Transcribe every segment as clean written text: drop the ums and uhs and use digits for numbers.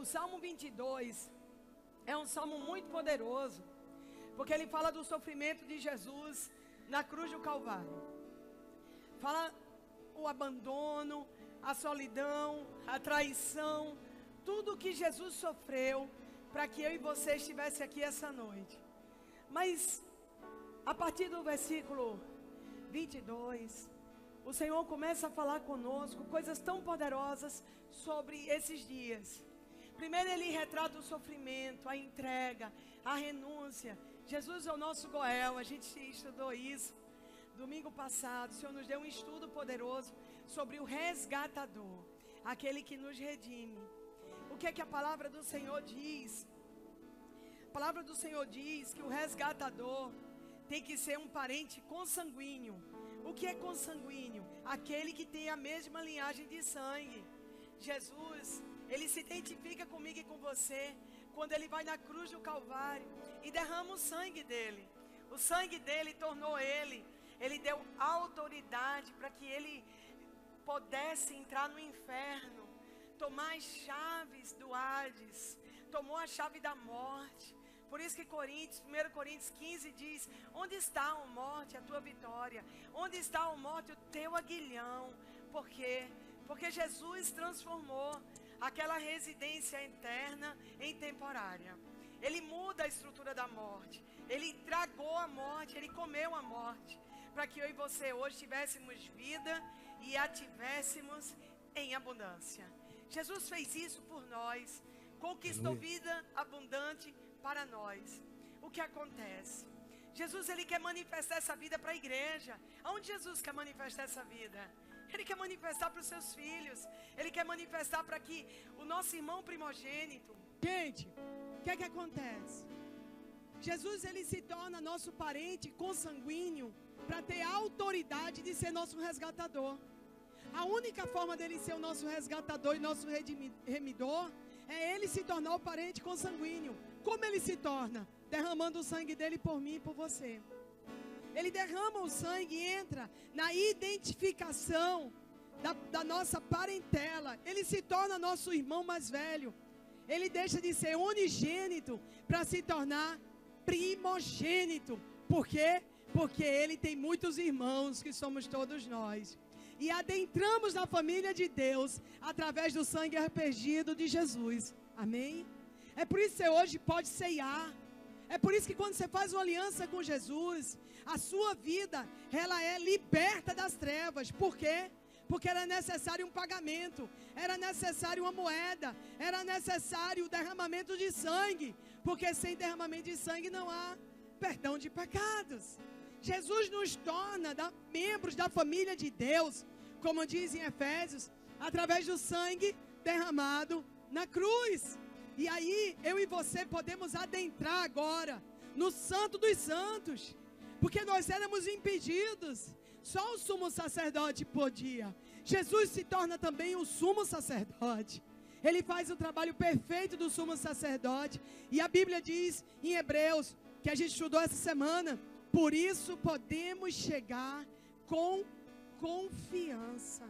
O Salmo 22 é um salmo muito poderoso, porque ele fala do sofrimento de Jesus na cruz do Calvário. Fala o abandono, a solidão, a traição, tudo que Jesus sofreu para que eu e você estivesse aqui essa noite. Mas a partir do versículo 22, o Senhor começa a falar conosco coisas tão poderosas sobre esses dias. Primeiro ele retrata o sofrimento, a entrega, a renúncia. Jesus é o nosso Goel, a gente estudou isso domingo passado. O Senhor nos deu um estudo poderoso sobre o resgatador, aquele que nos redime. O que é que a palavra do Senhor diz? A palavra do Senhor diz que o resgatador tem que ser um parente consanguíneo. O que é consanguíneo? Aquele que tem a mesma linhagem de sangue. Jesus, ele se identifica comigo e com você quando ele vai na cruz do Calvário e derrama o sangue dele. O sangue dele tornou ele deu autoridade para que ele pudesse entrar no inferno, tomar as chaves do Hades, tomou a chave da morte. Por isso que 1 Coríntios 15 diz: onde está, ó morte, a tua vitória? Onde está, ó morte, o teu aguilhão? Por quê? Porque Jesus transformou aquela residência eterna em temporária. Ele muda a estrutura da morte. Ele tragou a morte, ele comeu a morte, para que eu e você hoje tivéssemos vida e a tivéssemos em abundância. Jesus fez isso por nós, conquistou vida abundante para nós. O que acontece? Jesus, ele quer manifestar essa vida para a igreja. Aonde Jesus quer manifestar essa vida? Ele quer manifestar para os seus filhos. Ele quer manifestar para que o nosso irmão primogênito. Gente, o que é que acontece? Jesus, ele se torna nosso parente consanguíneo para ter a autoridade de ser nosso resgatador. A única forma dele ser o nosso resgatador e nosso remidor é ele se tornar o parente consanguíneo. Como ele se torna? Derramando o sangue dele por mim e por você. Ele derrama o sangue e entra na identificação da nossa parentela. Ele se torna nosso irmão mais velho. Ele deixa de ser unigênito para se tornar primogênito. Por quê? Porque ele tem muitos irmãos, que somos todos nós. E adentramos na família de Deus através do sangue aspergido de Jesus. Amém? É por isso que você hoje pode ceiar. É por isso que quando você faz uma aliança com Jesus, a sua vida, ela é liberta das trevas. Por quê? Porque era necessário um pagamento, era necessário uma moeda, era necessário o derramamento de sangue. Porque sem derramamento de sangue não há perdão de pecados. Jesus nos torna membros da família de Deus, como diz em Efésios, através do sangue derramado na cruz. E aí, eu e você podemos adentrar agora no Santo dos Santos, porque nós éramos impedidos. Só o sumo sacerdote podia. Jesus se torna também o sumo sacerdote. Ele faz o trabalho perfeito do sumo sacerdote. E a Bíblia diz em Hebreus, que a gente estudou essa semana: por isso podemos chegar com confiança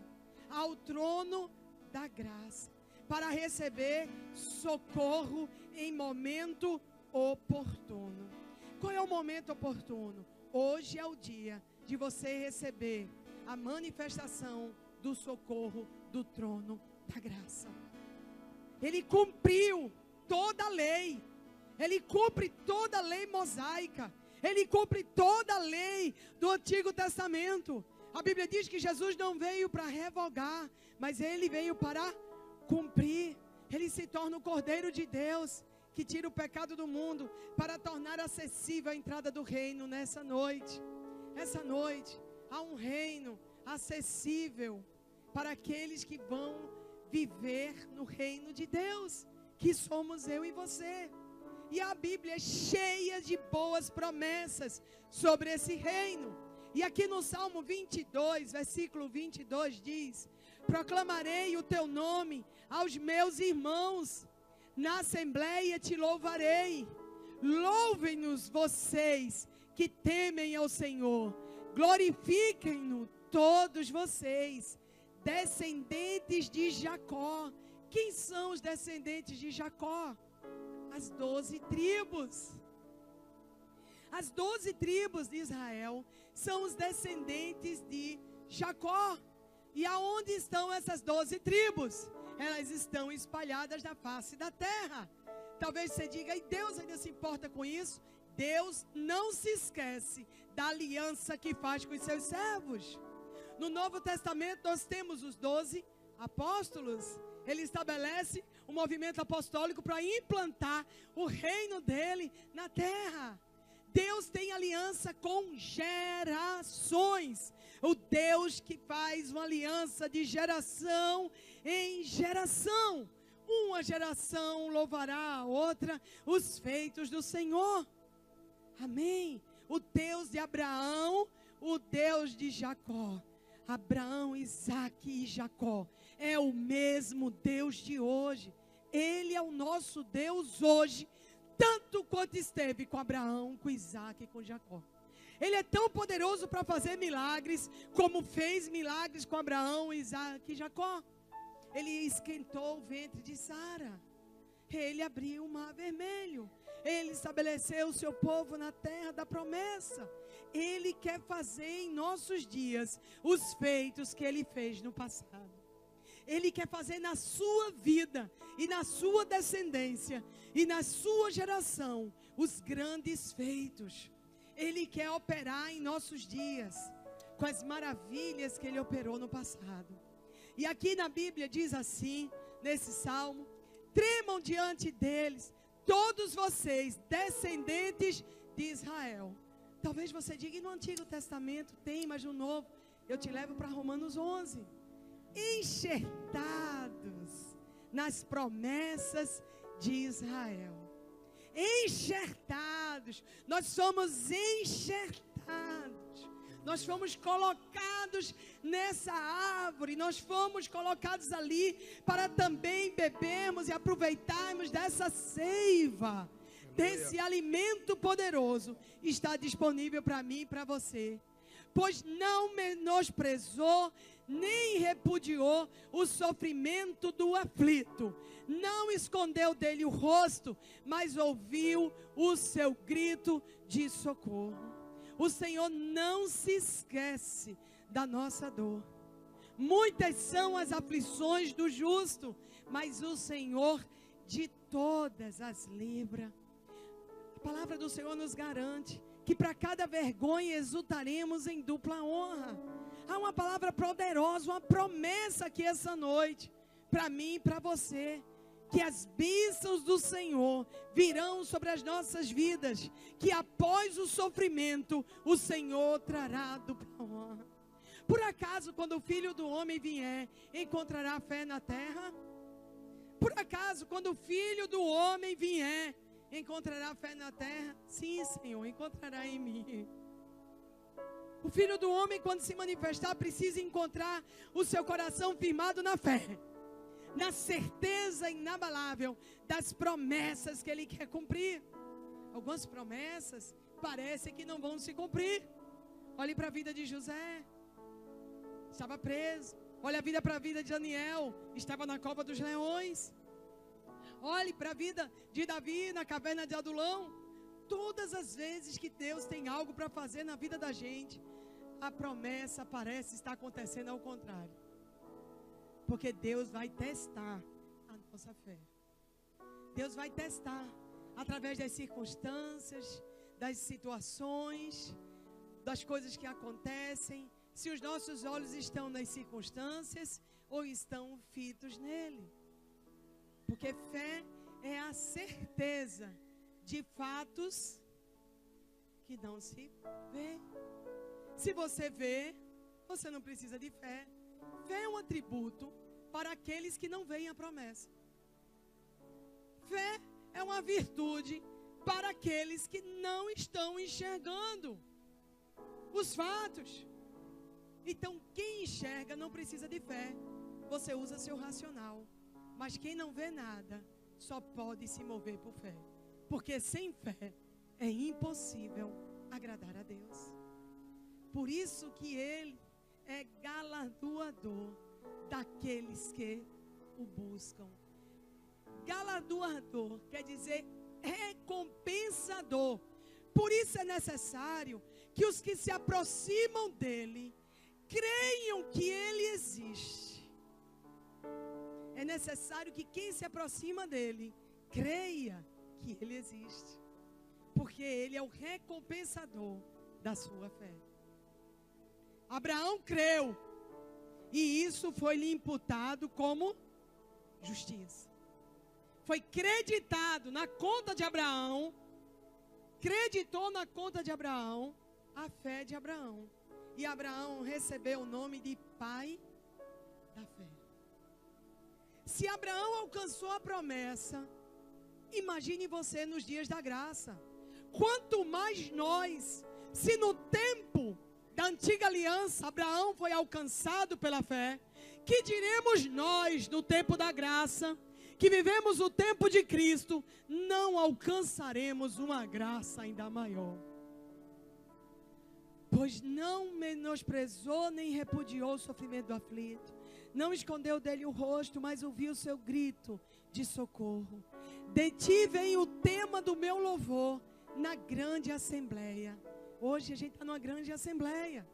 ao trono da graça, para receber socorro em momento oportuno. Qual é o momento oportuno? Hoje é o dia de você receber a manifestação do socorro do trono da graça. Ele cumpriu toda a lei. Ele cumpre toda a lei mosaica. Ele cumpre toda a lei do Antigo Testamento. A Bíblia diz que Jesus não veio para revogar, mas ele veio para cumprir. Ele se torna o Cordeiro de Deus, que tira o pecado do mundo, para tornar acessível a entrada do reino nessa noite. Essa noite há um reino acessível para aqueles que vão viver no reino de Deus, que somos eu e você. E a Bíblia é cheia de boas promessas sobre esse reino. E aqui no Salmo 22, versículo 22 diz: proclamarei o teu nome aos meus irmãos, na assembleia te louvarei. Louvem-nos vocês que temem ao Senhor, glorifiquem-no todos vocês, descendentes de Jacó, Quem são os descendentes de Jacó? As 12 tribos. As 12 tribos de Israel são os descendentes de Jacó. E aonde estão essas 12 tribos? Elas estão espalhadas na face da terra. Talvez você diga, e Deus ainda se importa com isso? Deus não se esquece da aliança que faz com os seus servos. No Novo Testamento nós temos os 12 apóstolos. Ele estabelece um movimento apostólico para implantar o reino dele na terra. Deus tem aliança com gerações. O Deus que faz uma aliança de geração em geração. Uma geração louvará a outra os feitos do Senhor. Amém. O Deus de Abraão, o Deus de Jacó. Abraão, Isaque e Jacó é o mesmo Deus de hoje. Ele é o nosso Deus hoje, tanto quanto esteve com Abraão, com Isaque e com Jacó. Ele é tão poderoso para fazer milagres, como fez milagres com Abraão, Isaque e Jacó. Ele esquentou o ventre de Sara. Ele abriu o mar vermelho. Ele estabeleceu o seu povo na terra da promessa. Ele quer fazer em nossos dias os feitos que ele fez no passado. Ele quer fazer na sua vida e na sua descendência e na sua geração os grandes feitos. Ele quer operar em nossos dias com as maravilhas que ele operou no passado. E aqui na Bíblia diz assim, nesse salmo: tremam diante deles todos vocês, descendentes de Israel. Talvez você diga, e no Antigo Testamento tem, mas no Novo, eu te levo para Romanos 11. Enxertados nas promessas de Israel. Enxertados, nós somos enxertados. Nós fomos colocados nessa árvore, nós fomos colocados ali para também bebermos e aproveitarmos dessa seiva, desse alimento poderoso. Está disponível para mim e para você. Pois não menosprezou, nem repudiou o sofrimento do aflito. Não escondeu dele o rosto, mas ouviu o seu grito de socorro. O Senhor não se esquece da nossa dor. Muitas são as aflições do justo, mas o Senhor de todas as livra. A palavra do Senhor nos garante que para cada vergonha exultaremos em dupla honra. Há uma palavra poderosa, uma promessa aqui essa noite, para mim e para você. Que as bênçãos do Senhor virão sobre as nossas vidas. Que após o sofrimento, o Senhor trará dupla honra. Por acaso, quando o Filho do Homem vier, encontrará fé na terra? Por acaso, quando o Filho do Homem vier, encontrará fé na terra? Sim, Senhor, encontrará em mim. O Filho do Homem, quando se manifestar, precisa encontrar o seu coração firmado na fé. Na certeza inabalável das promessas que Ele quer cumprir. Algumas promessas parecem que não vão se cumprir. Olhe para a vida de José, estava preso. Olhe para a vida de Daniel, estava na cova dos leões. Olhe para a vida de Davi na caverna de Adulão. Todas as vezes que Deus tem algo para fazer na vida da gente, a promessa parece estar acontecendo ao contrário. Porque Deus vai testar a nossa fé. Deus vai testar através das circunstâncias, das situações, das coisas que acontecem. Se os nossos olhos estão nas circunstâncias ou estão fitos nele. Porque fé é a certeza de fatos que não se vê. Se você vê, você não precisa de fé. Fé é um atributo para aqueles que não veem a promessa. Fé é uma virtude para aqueles que não estão enxergando os fatos. Então, quem enxerga não precisa de fé. Você usa seu racional. Mas quem não vê nada, só pode se mover por fé. Porque sem fé é impossível agradar a Deus. Por isso que Ele é galardoador daqueles que o buscam galardoador, quer dizer recompensador. Por isso é necessário que os que se aproximam dele creiam que ele existe. É necessário que quem se aproxima dele creia que ele existe, porque ele é o recompensador da sua fé. Abraão creu, e isso foi-lhe imputado como justiça. Foi creditado na conta de Abraão, creditou na conta de Abraão a fé de Abraão. E Abraão recebeu o nome de pai da fé. Se Abraão alcançou a promessa, imagine você nos dias da graça. Quanto mais nós, se no tempo da antiga aliança Abraão foi alcançado pela fé, que diremos nós no tempo da graça, que vivemos o tempo de Cristo, não alcançaremos uma graça ainda maior. Pois não menosprezou nem repudiou o sofrimento do aflito, não escondeu dele o rosto, mas ouviu o seu grito de socorro. De ti vem o tema do meu louvor na grande assembleia. Hoje a gente está numa grande assembleia,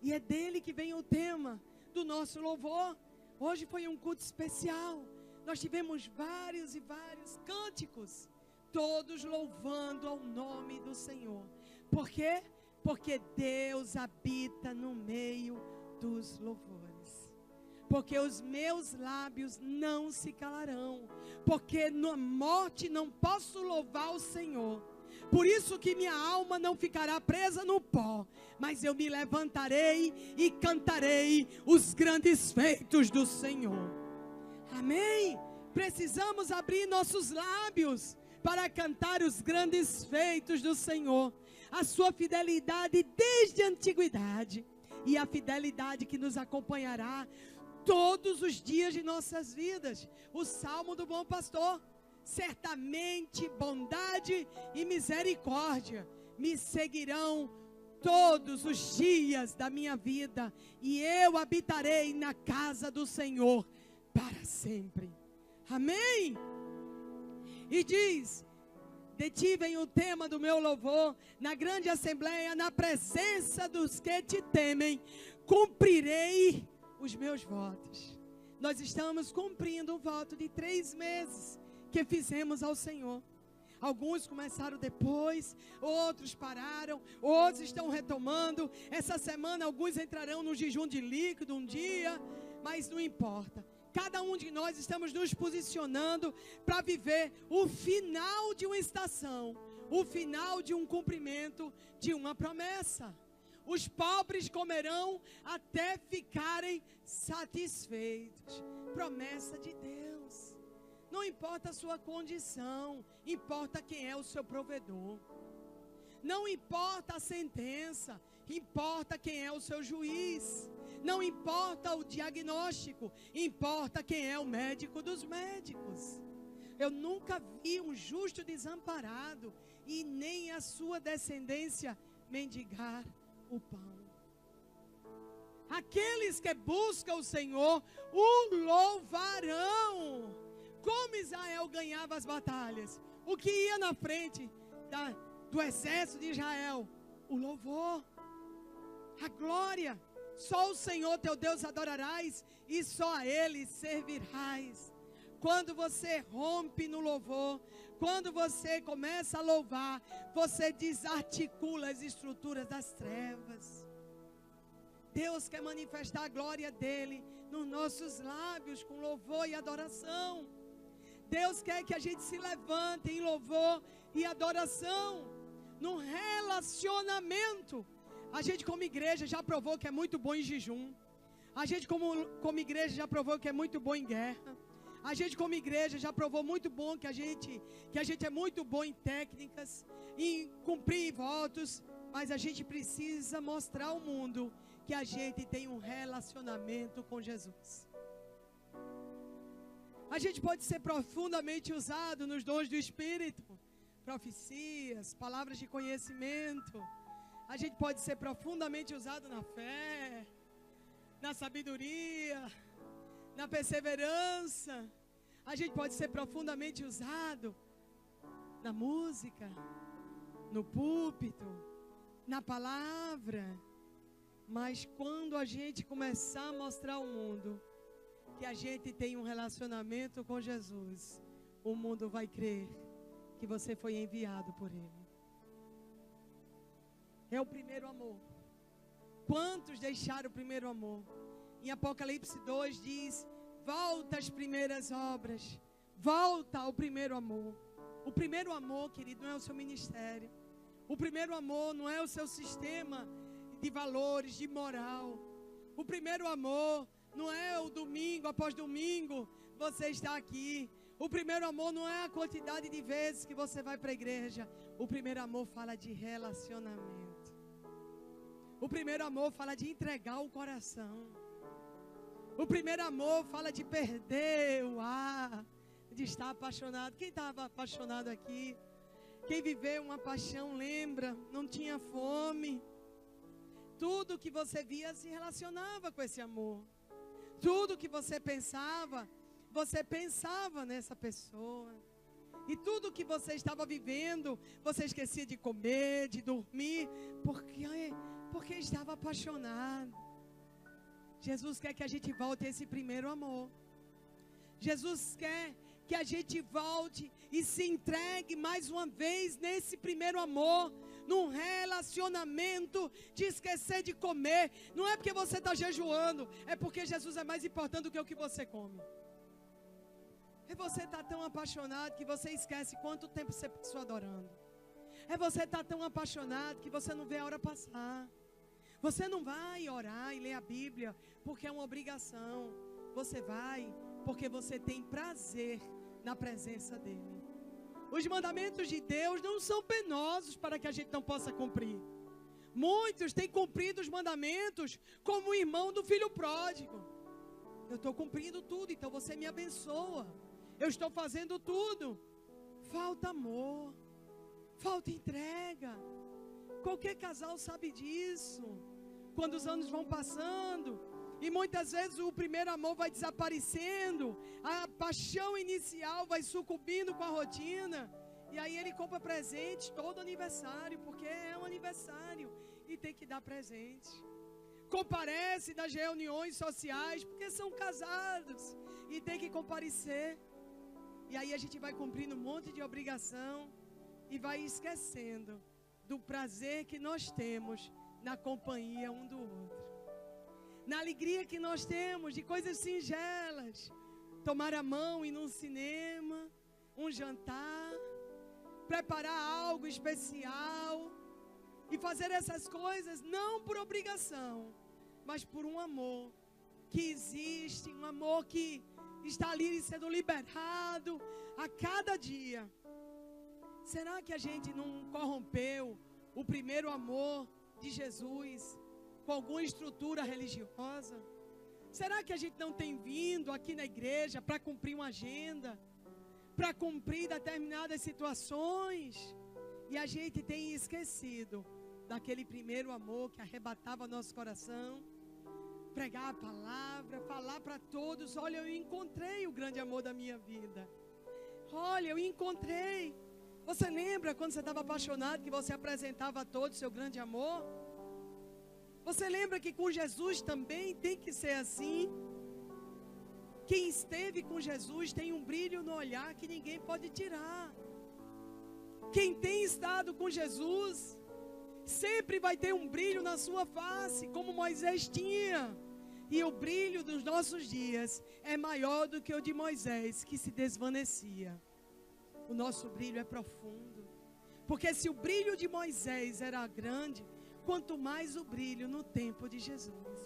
e é dele que vem o tema do nosso louvor. Hoje foi um culto especial. Nós tivemos vários e vários cânticos, todos louvando ao nome do Senhor. Por quê? Porque Deus habita no meio dos louvores. Porque os meus lábios não se calarão. Porque na morte não posso louvar o Senhor. Por isso que minha alma não ficará presa no pó, mas eu me levantarei e cantarei os grandes feitos do Senhor. Amém? Precisamos abrir nossos lábios para cantar os grandes feitos do Senhor. A sua fidelidade desde a antiguidade, e a fidelidade que nos acompanhará todos os dias de nossas vidas. O Salmo do Bom Pastor: certamente bondade e misericórdia me seguirão todos os dias da minha vida, e eu habitarei na casa do Senhor para sempre. Amém? E diz: de ti vem o tema do meu louvor, na grande assembleia, na presença dos que te temem, cumprirei os meus votos. Nós estamos cumprindo o voto de 3 meses que fizemos ao Senhor. Alguns começaram depois, outros pararam, outros estão retomando. Essa semana alguns entrarão no jejum de líquido um dia, mas não importa. Cada um de nós estamos nos posicionando para viver o final de uma estação, o final de um cumprimento de uma promessa. Os pobres comerão até ficarem satisfeitos. Promessa de Deus. Não importa a sua condição, importa quem é o seu provedor. Não importa a sentença, importa quem é o seu juiz. Não importa o diagnóstico, importa quem é o médico dos médicos. Eu nunca vi um justo desamparado, e nem a sua descendência mendigar o pão. Aqueles que buscam o Senhor o louvarão. Como Israel ganhava as batalhas? O que ia na frente do exército de Israel? O louvor, a glória. Só o Senhor teu Deus adorarás, e só a Ele servirás. Quando você rompe no louvor, quando você começa a louvar, você desarticula as estruturas das trevas. Deus quer manifestar a glória dEle nos nossos lábios, com louvor e adoração. Deus quer que a gente se levante em louvor e adoração, num relacionamento. A gente como igreja já provou que é muito bom em jejum. A gente como igreja já provou que é muito bom em guerra. A gente como igreja já provou muito bom que a gente é muito bom em técnicas, em cumprir votos. Mas a gente precisa mostrar ao mundo que a gente tem um relacionamento com Jesus. A gente pode ser profundamente usado nos dons do Espírito, profecias, palavras de conhecimento. A gente pode ser profundamente usado na fé, na sabedoria, na perseverança. A gente pode ser profundamente usado na música, no púlpito, na palavra. Mas quando a gente começar a mostrar ao mundo que a gente tem um relacionamento com Jesus, o mundo vai crer que você foi enviado por Ele. É o primeiro amor. Quantos deixaram o primeiro amor? Em Apocalipse 2 diz: volta às primeiras obras, volta ao primeiro amor. O primeiro amor, querido, não é o seu ministério. O primeiro amor não é o seu sistema de valores, de moral. O primeiro amor não é o domingo após domingo você está aqui. O primeiro amor não é a quantidade de vezes que você vai para a igreja. O primeiro amor fala de relacionamento. O primeiro amor fala de entregar o coração. O primeiro amor fala de perder o ar, de estar apaixonado. Quem estava apaixonado aqui? Quem viveu uma paixão lembra, não tinha fome. Tudo que você via se relacionava com esse amor. Tudo que você pensava nessa pessoa. E tudo que você estava vivendo, você esquecia de comer, de dormir, porque estava apaixonado. Jesus quer que a gente volte a esse primeiro amor. Jesus quer que a gente volte e se entregue mais uma vez nesse primeiro amor, num relacionamento de esquecer de comer. Não é porque você está jejuando, é porque Jesus é mais importante do que o que você come. É você estar tão apaixonado que você esquece quanto tempo você passou adorando. É você estar tão apaixonado que você não vê a hora passar. Você não vai orar e ler a Bíblia porque é uma obrigação. Você vai porque você tem prazer na presença dEle. Os mandamentos de Deus não são penosos para que a gente não possa cumprir. Muitos têm cumprido os mandamentos como o irmão do filho pródigo. Eu estou cumprindo tudo, então você me abençoa. Eu estou fazendo tudo. Falta amor, falta entrega. Qualquer casal sabe disso. Quando os anos vão passando e muitas vezes o primeiro amor vai desaparecendo, a paixão inicial vai sucumbindo com a rotina, e aí ele compra presente todo aniversário, porque é um aniversário e tem que dar presente. Comparece nas reuniões sociais, porque são casados e tem que comparecer. E aí a gente vai cumprindo um monte de obrigação e vai esquecendo do prazer que nós temos na companhia um do outro. Na alegria que nós temos de coisas singelas. Tomar a mão, ir num cinema, um jantar, preparar algo especial. E fazer essas coisas não por obrigação, mas por um amor que existe, um amor que está ali sendo liberado a cada dia. Será que a gente não corrompeu o primeiro amor de Jesus com alguma estrutura religiosa? Será que a gente não tem vindo aqui na igreja para cumprir uma agenda, para cumprir determinadas situações, e a gente tem esquecido daquele primeiro amor que arrebatava nosso coração? Pregar a palavra, falar para todos: olha, eu encontrei o grande amor da minha vida. Olha, eu encontrei. Você lembra quando você estava apaixonado que você apresentava a todos o seu grande amor? Você lembra que com Jesus também tem que ser assim? Quem esteve com Jesus tem um brilho no olhar que ninguém pode tirar. Quem tem estado com Jesus sempre vai ter um brilho na sua face, como Moisés tinha. E o brilho dos nossos dias é maior do que o de Moisés, que se desvanecia. O nosso brilho é profundo. Porque se o brilho de Moisés era grande, quanto mais o brilho no tempo de Jesus,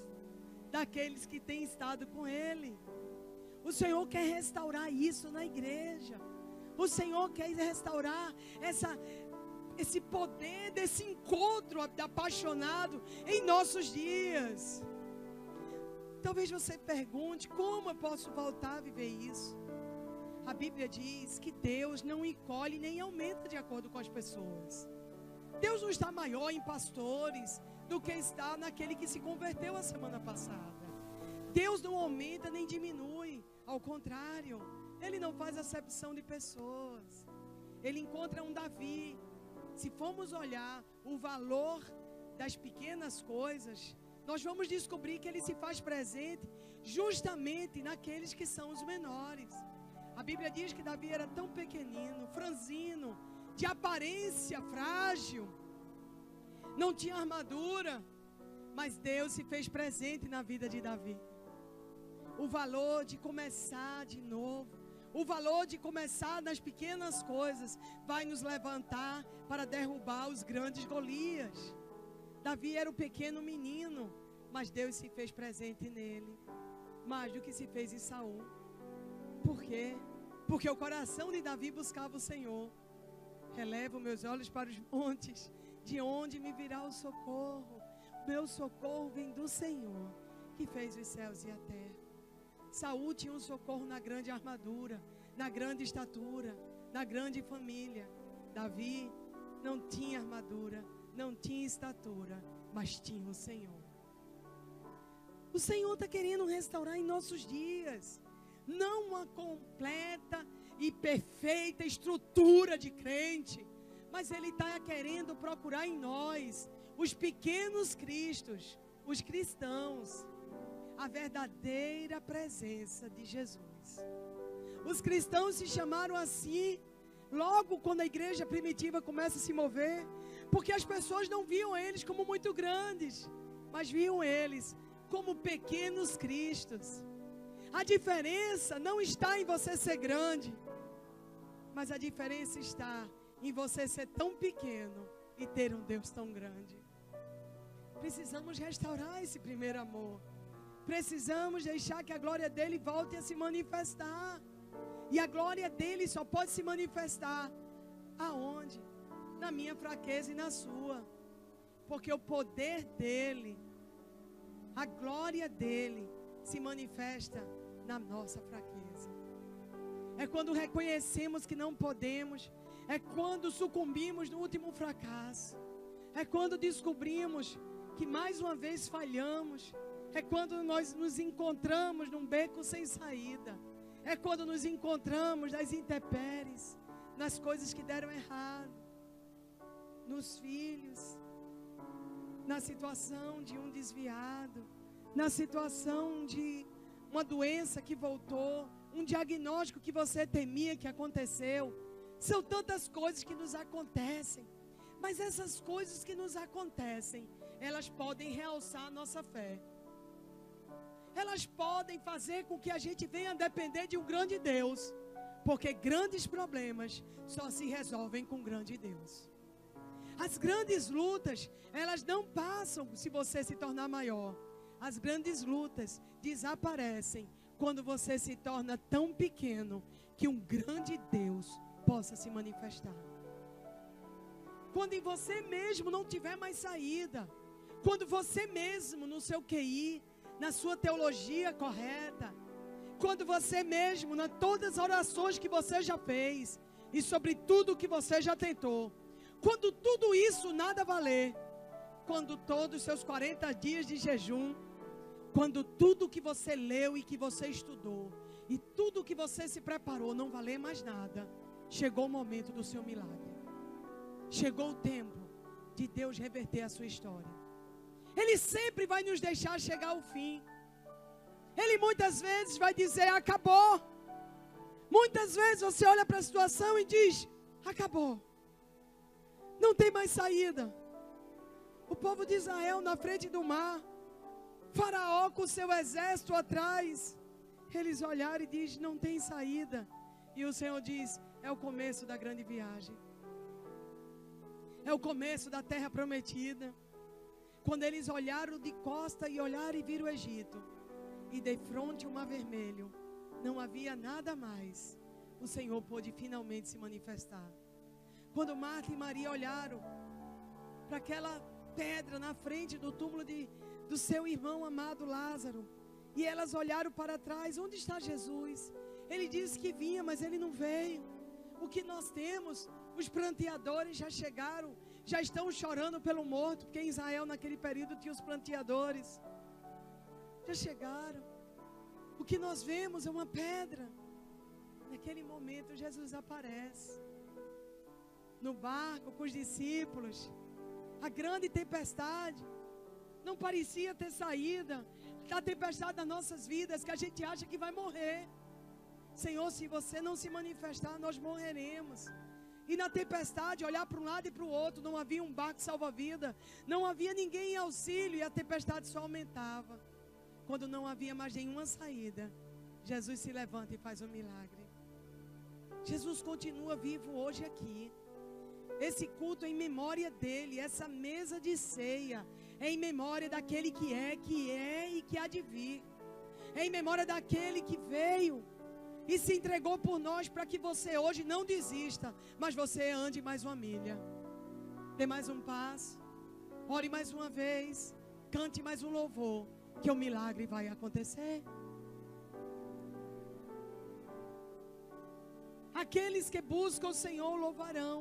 daqueles que têm estado com Ele. O Senhor quer restaurar isso na igreja. O Senhor quer restaurar esse poder desse encontro apaixonado em nossos dias. Talvez você pergunte: como eu posso voltar a viver isso? A Bíblia diz que Deus não encolhe nem aumenta de acordo com as pessoas. Deus não está maior em pastores do que está naquele que se converteu a semana passada. Deus não aumenta nem diminui, ao contrário, Ele não faz acepção de pessoas. Ele encontra um Davi. Se formos olhar o valor das pequenas coisas, nós vamos descobrir que ele se faz presente justamente naqueles que são os menores. A Bíblia diz que Davi era tão pequenino, franzino, de aparência frágil, não tinha armadura, mas Deus se fez presente na vida de Davi. O valor de começar de novo, o valor de começar nas pequenas coisas, vai nos levantar para derrubar os grandes Golias. Davi era o pequeno menino, mas Deus se fez presente nele, mais do que se fez em Saul. Por quê? Porque o coração de Davi buscava o Senhor. Elevo meus olhos para os montes, de onde me virá o socorro? Meu socorro vem do Senhor, que fez os céus e a terra. Saul tinha um socorro na grande armadura, na grande estatura, na grande família. Davi não tinha armadura, não tinha estatura, mas tinha o Senhor. O Senhor está querendo restaurar em nossos dias, não uma completa e perfeita estrutura de crente, mas Ele está querendo procurar em nós, os pequenos cristos, os cristãos, a verdadeira presença de Jesus. Os cristãos se chamaram assim logo quando a igreja primitiva começa a se mover, porque as pessoas não viam eles como muito grandes, mas viam eles como pequenos cristos. A diferença não está em você ser grande, mas a diferença está em você ser tão pequeno e ter um Deus tão grande. Precisamos restaurar esse primeiro amor. Precisamos deixar que a glória dele volte a se manifestar. E a glória dele só pode se manifestar aonde? Na minha fraqueza e na sua. Porque o poder dele, a glória dele se manifesta na nossa fraqueza. É quando reconhecemos que não podemos. É quando sucumbimos no último fracasso. É quando descobrimos que mais uma vez falhamos. É quando nós nos encontramos num beco sem saída. É quando nos encontramos nas intempéries, nas coisas que deram errado, nos filhos, na situação de um desviado, na situação de uma doença que voltou, um diagnóstico que você temia que aconteceu. São tantas coisas que nos acontecem, mas essas coisas que nos acontecem, elas podem realçar a nossa fé. Elas podem fazer com que a gente venha depender de um grande Deus, porque grandes problemas só se resolvem com um grande Deus. As grandes lutas, elas não passam se você se tornar maior. As grandes lutas desaparecem quando você se torna tão pequeno que um grande Deus possa se manifestar. Quando em você mesmo não tiver mais saída, quando você mesmo no seu QI, na sua teologia correta, quando você mesmo, na todas as orações que você já fez, e sobre tudo que você já tentou, quando tudo isso nada valer, quando todos os seus 40 dias de jejum, quando tudo que você leu e que você estudou, e tudo que você se preparou não valer mais nada, chegou o momento do seu milagre. Chegou o tempo de Deus reverter a sua história. Ele sempre vai nos deixar chegar ao fim. Ele muitas vezes vai dizer, acabou. Muitas vezes você olha para a situação e diz, acabou. Não tem mais saída. O povo de Israel na frente do mar, Faraó com seu exército atrás, eles olharam e dizem, não tem saída. E o Senhor diz, é o começo da grande viagem. É o começo da terra prometida. Quando eles olharam de costa e olharam e viram o Egito, e de frente o mar vermelho, não havia nada mais, o Senhor pôde finalmente se manifestar. Quando Marta e Maria olharam para aquela pedra na frente do túmulo do seu irmão amado Lázaro, e elas olharam para trás, onde está Jesus? Ele disse que vinha, mas ele não veio. O que nós temos? Os pranteadores já chegaram, já estão chorando pelo morto, porque em Israel naquele período tinha os pranteadores. Já chegaram. O que nós vemos é uma pedra. Naquele momento Jesus aparece no barco com os discípulos. A grande tempestade não parecia ter saída. A tempestade das nossas vidas, que a gente acha que vai morrer. Senhor, se você não se manifestar, nós morreremos. E na tempestade, olhar para um lado e para o outro, não havia um barco salva-vida, não havia ninguém em auxílio, e a tempestade só aumentava. Quando não havia mais nenhuma saída, Jesus se levanta e faz um milagre. Jesus continua vivo hoje aqui. Esse culto é em memória dele, essa mesa de ceia é em memória daquele que é e que há de vir. É em memória daquele que veio e se entregou por nós, para que você hoje não desista, mas você ande mais uma milha, dê mais um passo, ore mais uma vez, cante mais um louvor, que o milagre vai acontecer. Aqueles que buscam o Senhor louvarão.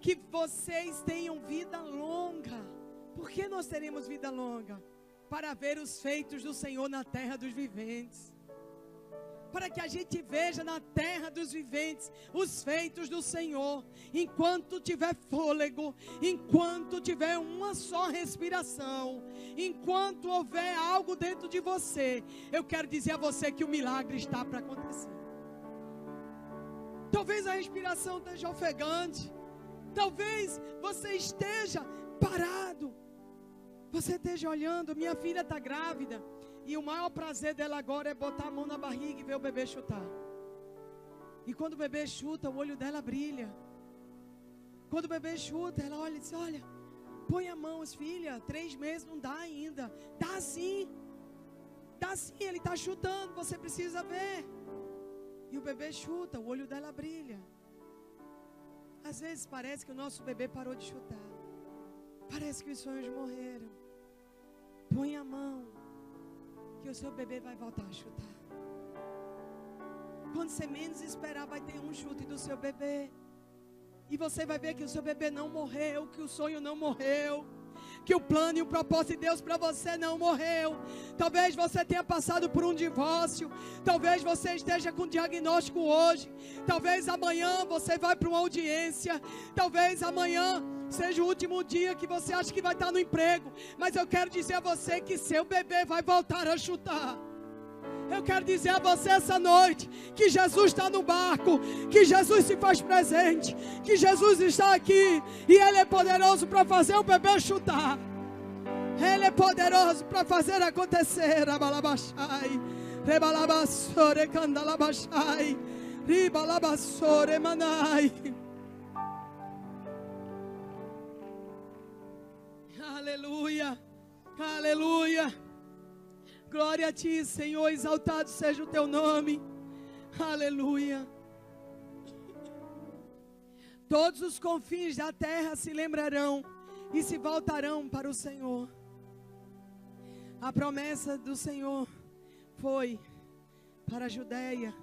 Que vocês tenham vida longa. Por que nós teremos vida longa? Para ver os feitos do Senhor na terra dos viventes. Para que a gente veja na terra dos viventes os feitos do Senhor. Enquanto tiver fôlego, enquanto tiver uma só respiração, enquanto houver algo dentro de você, eu quero dizer a você que o milagre está para acontecer. Talvez a respiração esteja ofegante. Talvez você esteja parado. Você esteja olhando, minha filha está grávida. E o maior prazer dela agora é botar a mão na barriga e ver o bebê chutar. E quando o bebê chuta, o olho dela brilha. Quando o bebê chuta, ela olha e diz: olha, põe a mão, filha, 3 meses não dá ainda. Dá sim, ele está chutando, você precisa ver. E o bebê chuta, o olho dela brilha. Às vezes parece que o nosso bebê parou de chutar. Parece que os sonhos morreram. Põe a mão, que o seu bebê vai voltar a chutar. Quando você menos esperar, vai ter um chute do seu bebê. E você vai ver que o seu bebê não morreu, que o sonho não morreu, que o plano e o propósito de Deus para você não morreu. Talvez você tenha passado por um divórcio. Talvez você esteja com diagnóstico hoje. Talvez amanhã você vai para uma audiência. Talvez amanhã seja o último dia que você acha que vai estar no emprego. Mas eu quero dizer a você que seu bebê vai voltar a chutar. Eu quero dizer a você essa noite que Jesus está no barco, que Jesus se faz presente, que Jesus está aqui e Ele é poderoso para fazer o bebê chutar. Ele é poderoso para fazer acontecer. Abalabashai, rebalabassore, candalabashai, ribalabassore, manai. Aleluia, aleluia. Glória a Ti, Senhor, exaltado seja o Teu nome. Aleluia. Todos os confins da terra se lembrarão e se voltarão para o Senhor. A promessa do Senhor foi para a Judeia,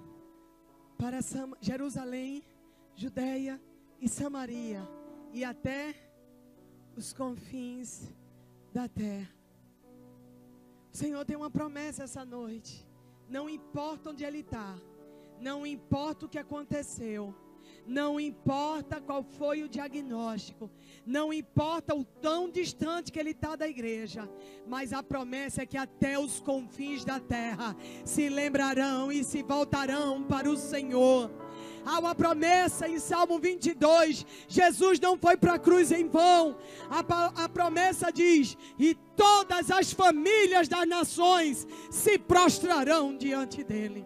para Jerusalém, Judeia e Samaria, e até os confins da terra. O Senhor tem uma promessa essa noite. Não importa onde Ele está, não importa o que aconteceu, não importa qual foi o diagnóstico, não importa o tão distante que Ele está da igreja, mas a promessa é que até os confins da terra se lembrarão e se voltarão para o Senhor. Há uma promessa em Salmo 22, Jesus não foi para a cruz em vão. A promessa diz: e todas as famílias das nações se prostrarão diante dele.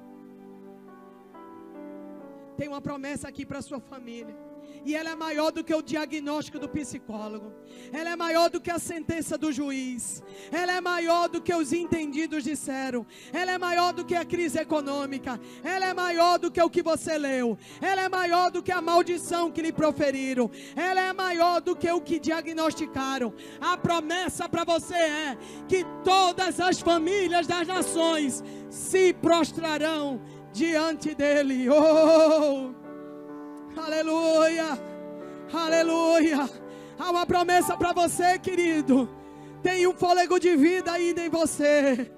Tem uma promessa aqui para a sua família. E ela é maior do que o diagnóstico do psicólogo. Ela é maior do que a sentença do juiz. Ela é maior do que os entendidos disseram. Ela é maior do que a crise econômica. Ela é maior do que o que você leu. Ela é maior do que a maldição que lhe proferiram. Ela é maior do que o que diagnosticaram. A promessa para você é que todas as famílias das nações se prostrarão diante dele. Oh! Aleluia, aleluia. Há uma promessa para você, querido. Tem um fôlego de vida ainda em você.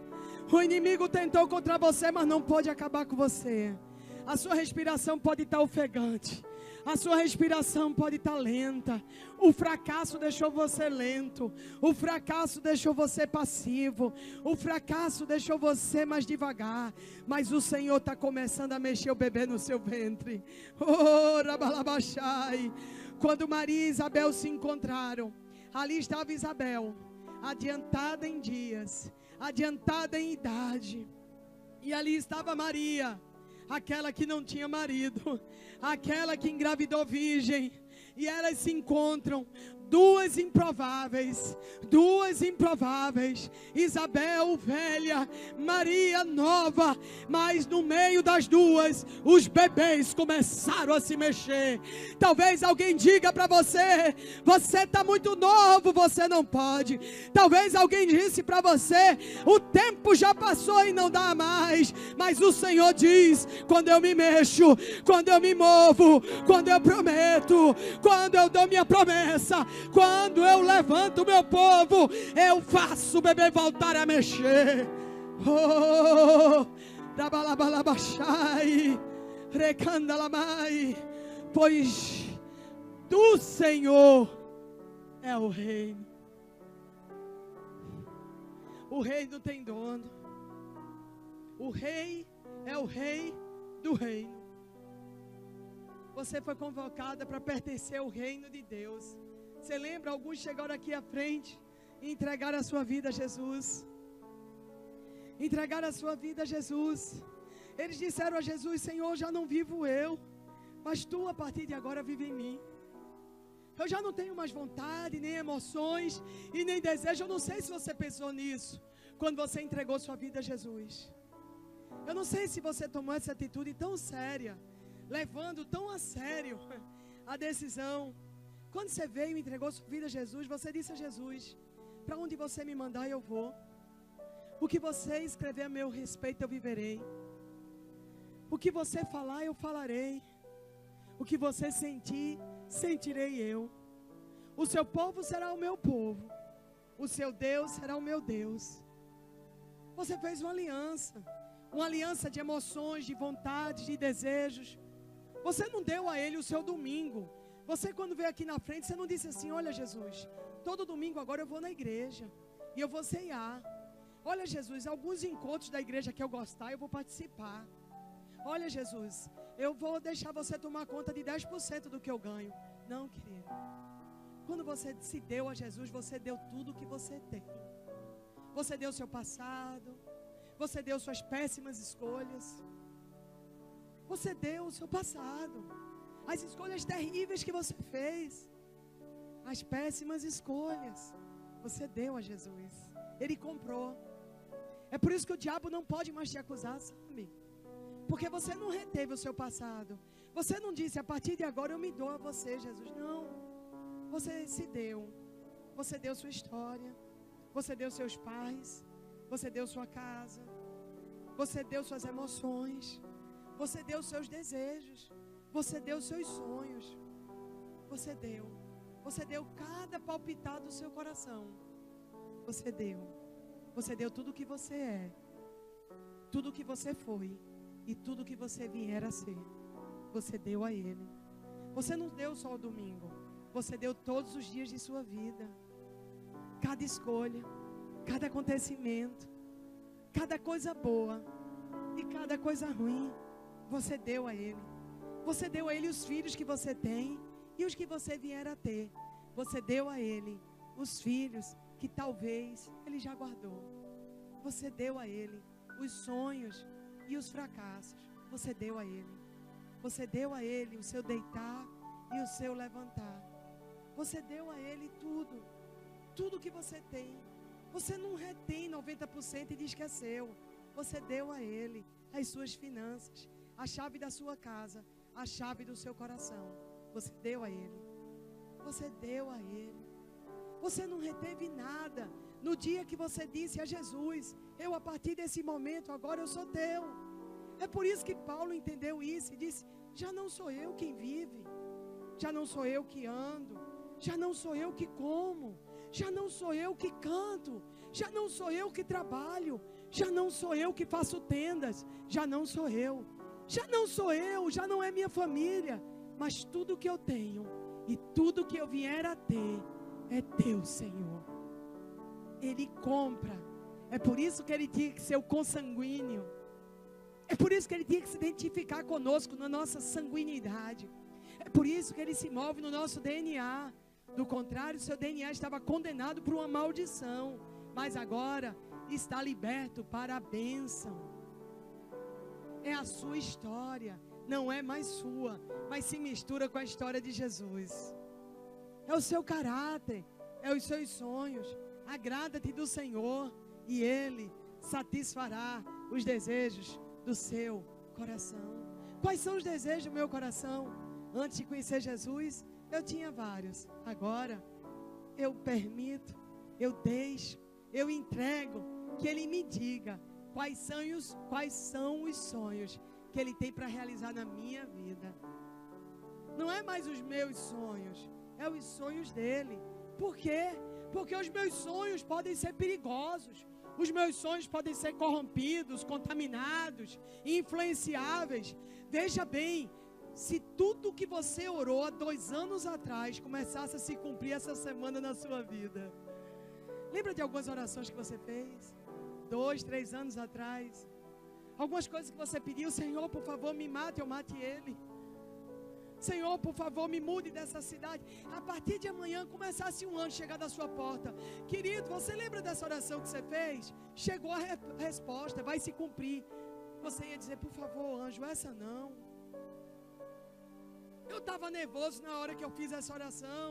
O inimigo tentou contra você, mas não pode acabar com você. A sua respiração pode estar ofegante. A sua respiração pode estar lenta. O fracasso deixou você lento. O fracasso deixou você passivo. O fracasso deixou você mais devagar. Mas o Senhor está começando a mexer o bebê no seu ventre. Oh, Rabalabachai. Quando Maria e Isabel se encontraram, ali estava Isabel, adiantada em dias, adiantada em idade. E ali estava Maria, aquela que não tinha marido, aquela que engravidou virgem. E elas se encontram, duas improváveis, Isabel velha, Maria nova, mas no meio das duas, os bebês começaram a se mexer. Talvez alguém diga para você, você está muito novo, você não pode. Talvez alguém disse para você, o tempo já passou e não dá mais. Mas o Senhor diz, quando eu me mexo, quando eu me movo, quando eu prometo, quando eu dou minha promessa, quando eu levanto o meu povo, eu faço o bebê voltar a mexer. Oh, Rabalabalabachai, Recandalamai, pois do Senhor é o reino. O reino tem dono. O rei é o rei do reino. Você foi convocada para pertencer ao reino de Deus. Você lembra? Alguns chegaram aqui à frente e entregaram a sua vida a Jesus. Entregaram a sua vida a Jesus. Eles disseram a Jesus, Senhor, já não vivo eu, mas Tu a partir de agora vive em mim. Eu já não tenho mais vontade, nem emoções e nem desejo. Eu não sei se você pensou nisso quando você entregou sua vida a Jesus. Eu não sei se você tomou essa atitude tão séria, levando tão a sério a decisão. Quando você veio e entregou sua vida a Jesus, você disse a Jesus, para onde você me mandar eu vou. O que você escrever a meu respeito eu viverei. O que você falar eu falarei. O que você sentir, sentirei eu. O seu povo será o meu povo. O seu Deus será o meu Deus. Você fez uma aliança de emoções, de vontades, de desejos. Você não deu a Ele o seu domingo. Você quando veio aqui na frente, você não disse assim, olha Jesus, todo domingo agora eu vou na igreja e eu vou ceiar. Olha Jesus, alguns encontros da igreja que eu gostar, eu vou participar. Olha Jesus, eu vou deixar você tomar conta de 10% do que eu ganho. Não, querido. Quando você se deu a Jesus, você deu tudo o que você tem. Você deu seu passado, você deu suas péssimas escolhas. Você deu o seu passado, as escolhas terríveis que você fez, as péssimas escolhas, você deu a Jesus. Ele comprou. É por isso que o diabo não pode mais te acusar, sabe? Porque você não reteve o seu passado. Você não disse, a partir de agora eu me dou a você, Jesus. Não, você se deu. Você deu sua história, você deu seus pais, você deu sua casa, você deu suas emoções, você deu seus desejos, você deu seus sonhos. Você deu cada palpitar do seu coração. Você deu tudo o que você é, tudo o que você foi e tudo o que você vier a ser. Você deu a Ele. Você não deu só o domingo, você deu todos os dias de sua vida. Cada escolha, cada acontecimento, cada coisa boa e cada coisa ruim, você deu a Ele. Você deu a Ele os filhos que você tem e os que você vier a ter. Você deu a Ele os filhos que talvez Ele já guardou. Você deu a Ele os sonhos e os fracassos. Você deu a Ele. Você deu a Ele o seu deitar e o seu levantar. Você deu a Ele tudo. Tudo que você tem. Você não retém 90% e diz que é seu. Você deu a Ele as suas finanças, a chave da sua casa, a chave do seu coração. Você deu a Ele. Você deu a Ele. Você não reteve nada. No dia que você disse a Jesus, eu a partir desse momento agora eu sou teu. É por isso que Paulo entendeu isso e disse, já não sou eu quem vive, já não sou eu que ando, já não sou eu que como, já não sou eu que canto, já não sou eu que trabalho, já não sou eu que faço tendas, já não sou eu. Já não sou eu, já não é minha família, mas tudo que eu tenho e tudo que eu vier a ter é teu, Senhor. Ele compra. É por isso que ele tinha que ser o consanguíneo. É por isso que ele tinha que se identificar conosco na nossa sanguinidade. É por isso que ele se move no nosso DNA. Do contrário, seu DNA estava condenado por uma maldição, mas agora está liberto para a bênção. É a sua história, não é mais sua, mas se mistura com a história de Jesus. É o seu caráter, é os seus sonhos. Agrada-te do Senhor e Ele satisfará os desejos do seu coração. Quais são os desejos do meu coração? Antes de conhecer Jesus, eu tinha vários. Agora, eu permito, eu deixo, eu entrego que Ele me diga quais são os sonhos que Ele tem para realizar na minha vida. Não é mais os meus sonhos, é os sonhos dEle. Por quê? Porque os meus sonhos podem ser perigosos. Os meus sonhos podem ser corrompidos, contaminados, influenciáveis. Veja bem, se tudo que você orou há 2 anos atrás começasse a se cumprir essa semana na sua vida. Lembra de algumas orações que você fez? 2, 3 anos atrás. Algumas coisas que você pediu: Senhor, por favor, me mate, eu mate ele. Senhor, por favor, me mude dessa cidade. A partir de amanhã começasse um anjo chegar da sua porta. Querido, você lembra dessa oração que você fez? Chegou a resposta, vai se cumprir. Você ia dizer: por favor, anjo, essa não. Eu estava nervoso na hora que eu fiz essa oração.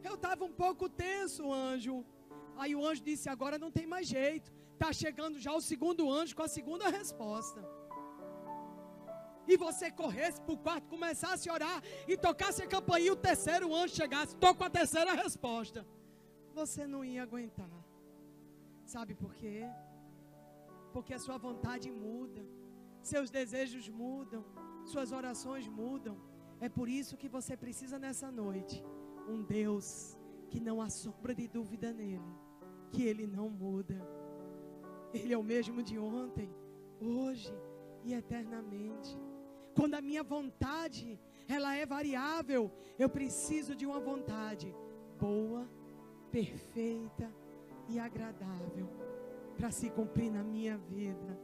Eu estava um pouco tenso, anjo. Aí o anjo disse: agora não tem mais jeito. Está chegando já o segundo anjo com a segunda resposta. E você corresse para o quarto, começasse a orar e tocasse a campainha e o terceiro anjo chegasse, toca a terceira resposta. Você não ia aguentar. Sabe por quê? Porque a sua vontade muda, seus desejos mudam, suas orações mudam. É por isso que você precisa nessa noite um Deus que não há sombra de dúvida nele, que Ele não muda. Ele é o mesmo de ontem, hoje e eternamente. Quando a minha vontade, ela é variável, eu preciso de uma vontade boa, perfeita e agradável para se cumprir na minha vida.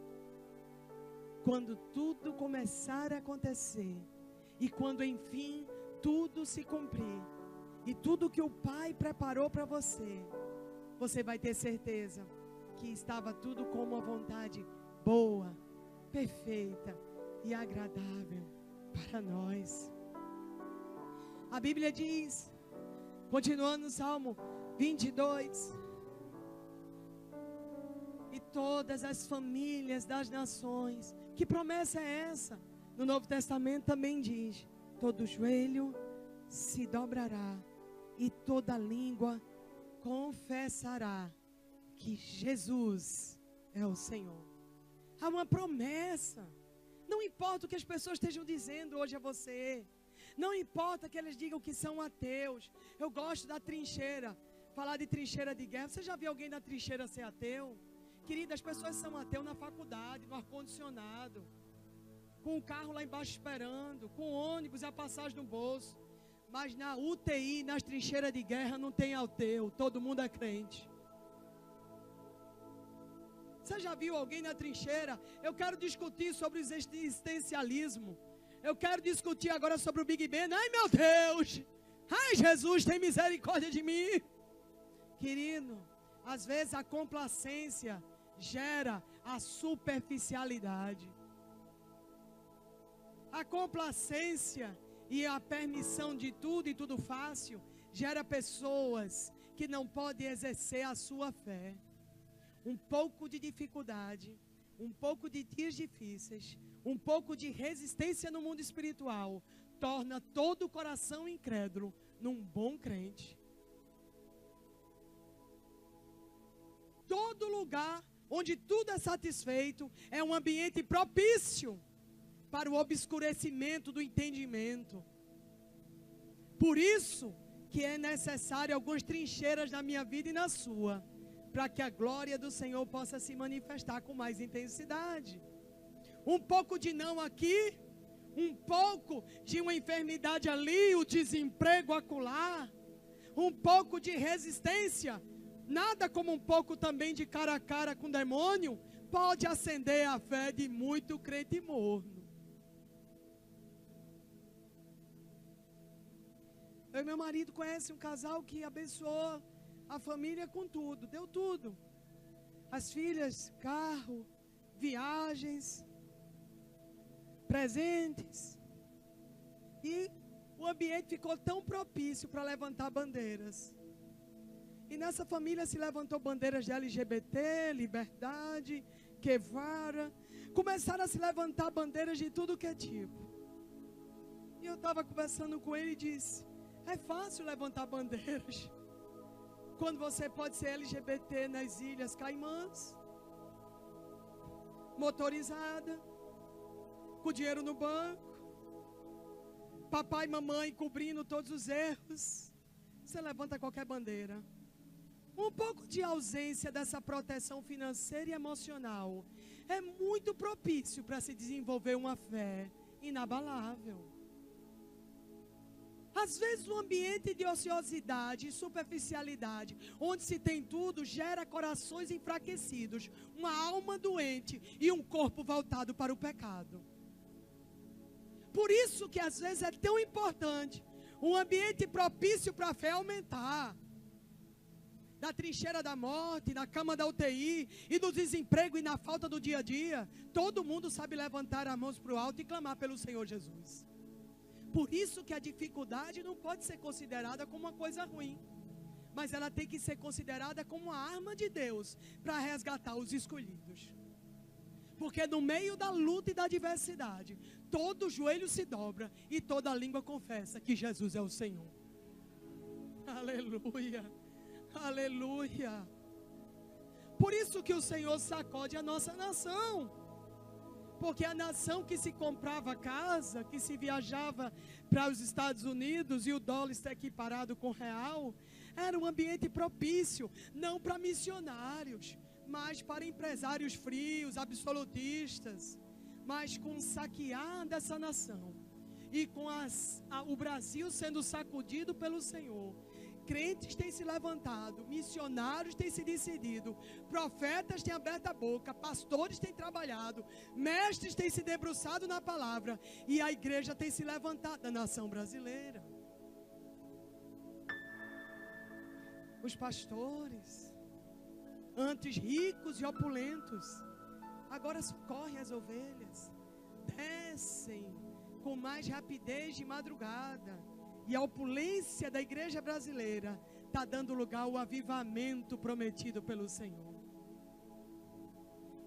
Quando tudo começar a acontecer e quando enfim tudo se cumprir e tudo que o Pai preparou para você, você vai ter certeza que estava tudo com uma vontade boa, perfeita e agradável para nós. A Bíblia diz, continuando no Salmo 22, e todas as famílias das nações. Que promessa é essa? No Novo Testamento também diz: todo joelho se dobrará e toda língua confessará que Jesus é o Senhor. Há uma promessa. Não importa o que as pessoas estejam dizendo hoje a você. Não importa que eles digam que são ateus. Eu gosto da trincheira. Falar de trincheira de guerra. Você já viu alguém na trincheira ser ateu? Querida, as pessoas são ateus na faculdade, no ar-condicionado, com o carro lá embaixo esperando, com o ônibus e a passagem no bolso. Mas na UTI, nas trincheiras de guerra, não tem ateu. Todo mundo é crente. Você já viu alguém na trincheira? Eu quero discutir sobre o existencialismo. Eu quero discutir agora sobre o Big Ben. Ai, meu Deus! Ai, Jesus, tem misericórdia de mim. Querido, às vezes a complacência gera a superficialidade. A complacência e a permissão de tudo e tudo fácil gera pessoas que não podem exercer a sua fé. Um pouco de dificuldade, um pouco de dias difíceis, um pouco de resistência no mundo espiritual torna todo o coração incrédulo num bom crente. Todo lugar onde tudo é satisfeito é um ambiente propício para o obscurecimento do entendimento. Por isso que é necessário algumas trincheiras na minha vida e na sua, para que a glória do Senhor possa se manifestar com mais intensidade. um pouco de não aqui, um pouco de uma enfermidade ali, o desemprego acolá, um pouco de resistência, nada como um pouco também de cara a cara com o demônio, pode acender a fé de muito crente morno. Eu e meu marido conhecem um casal que abençoou a família com tudo, deu tudo. As filhas, carro, viagens, presentes. E o ambiente ficou tão propício para levantar bandeiras. E nessa família se levantou bandeiras de LGBT, liberdade, Guevara. Começaram a se levantar bandeiras de tudo que é tipo. E eu estava conversando com ele e disse: é fácil levantar bandeiras quando você pode ser LGBT nas Ilhas Caimãs, motorizada, com dinheiro no banco, papai e mamãe cobrindo todos os erros. Você levanta qualquer bandeira. Um pouco de ausência dessa proteção financeira e emocional é muito propício para se desenvolver uma fé inabalável. Às vezes um ambiente de ociosidade e superficialidade, onde se tem tudo, gera corações enfraquecidos, uma alma doente e um corpo voltado para o pecado. Por isso que às vezes é tão importante um ambiente propício para a fé aumentar. Da trincheira da morte, na cama da UTI, e do desemprego e na falta do dia a dia, todo mundo sabe levantar as mãos para o alto e clamar pelo Senhor Jesus. Por isso que a dificuldade não pode ser considerada como uma coisa ruim, mas ela tem que ser considerada como uma arma de Deus para resgatar os escolhidos. Porque no meio da luta e da adversidade, todo joelho se dobra e toda língua confessa que Jesus é o Senhor. Aleluia, aleluia. Por isso que o Senhor sacode a nossa nação. Porque a nação que se comprava casa, que se viajava para os Estados Unidos e o dólar está equiparado com o real, era um ambiente propício, não para missionários, mas para empresários frios, absolutistas, mas com o saquear dessa nação e com o Brasil sendo sacudido pelo Senhor. Crentes têm se levantado, missionários têm se decidido, profetas têm aberto a boca, pastores têm trabalhado, mestres têm se debruçado na palavra, e a igreja tem se levantado na nação brasileira. Os pastores, antes ricos e opulentos, agora socorrem as ovelhas, descem com mais rapidez de madrugada. E a opulência da igreja brasileira está dando lugar ao avivamento prometido pelo Senhor.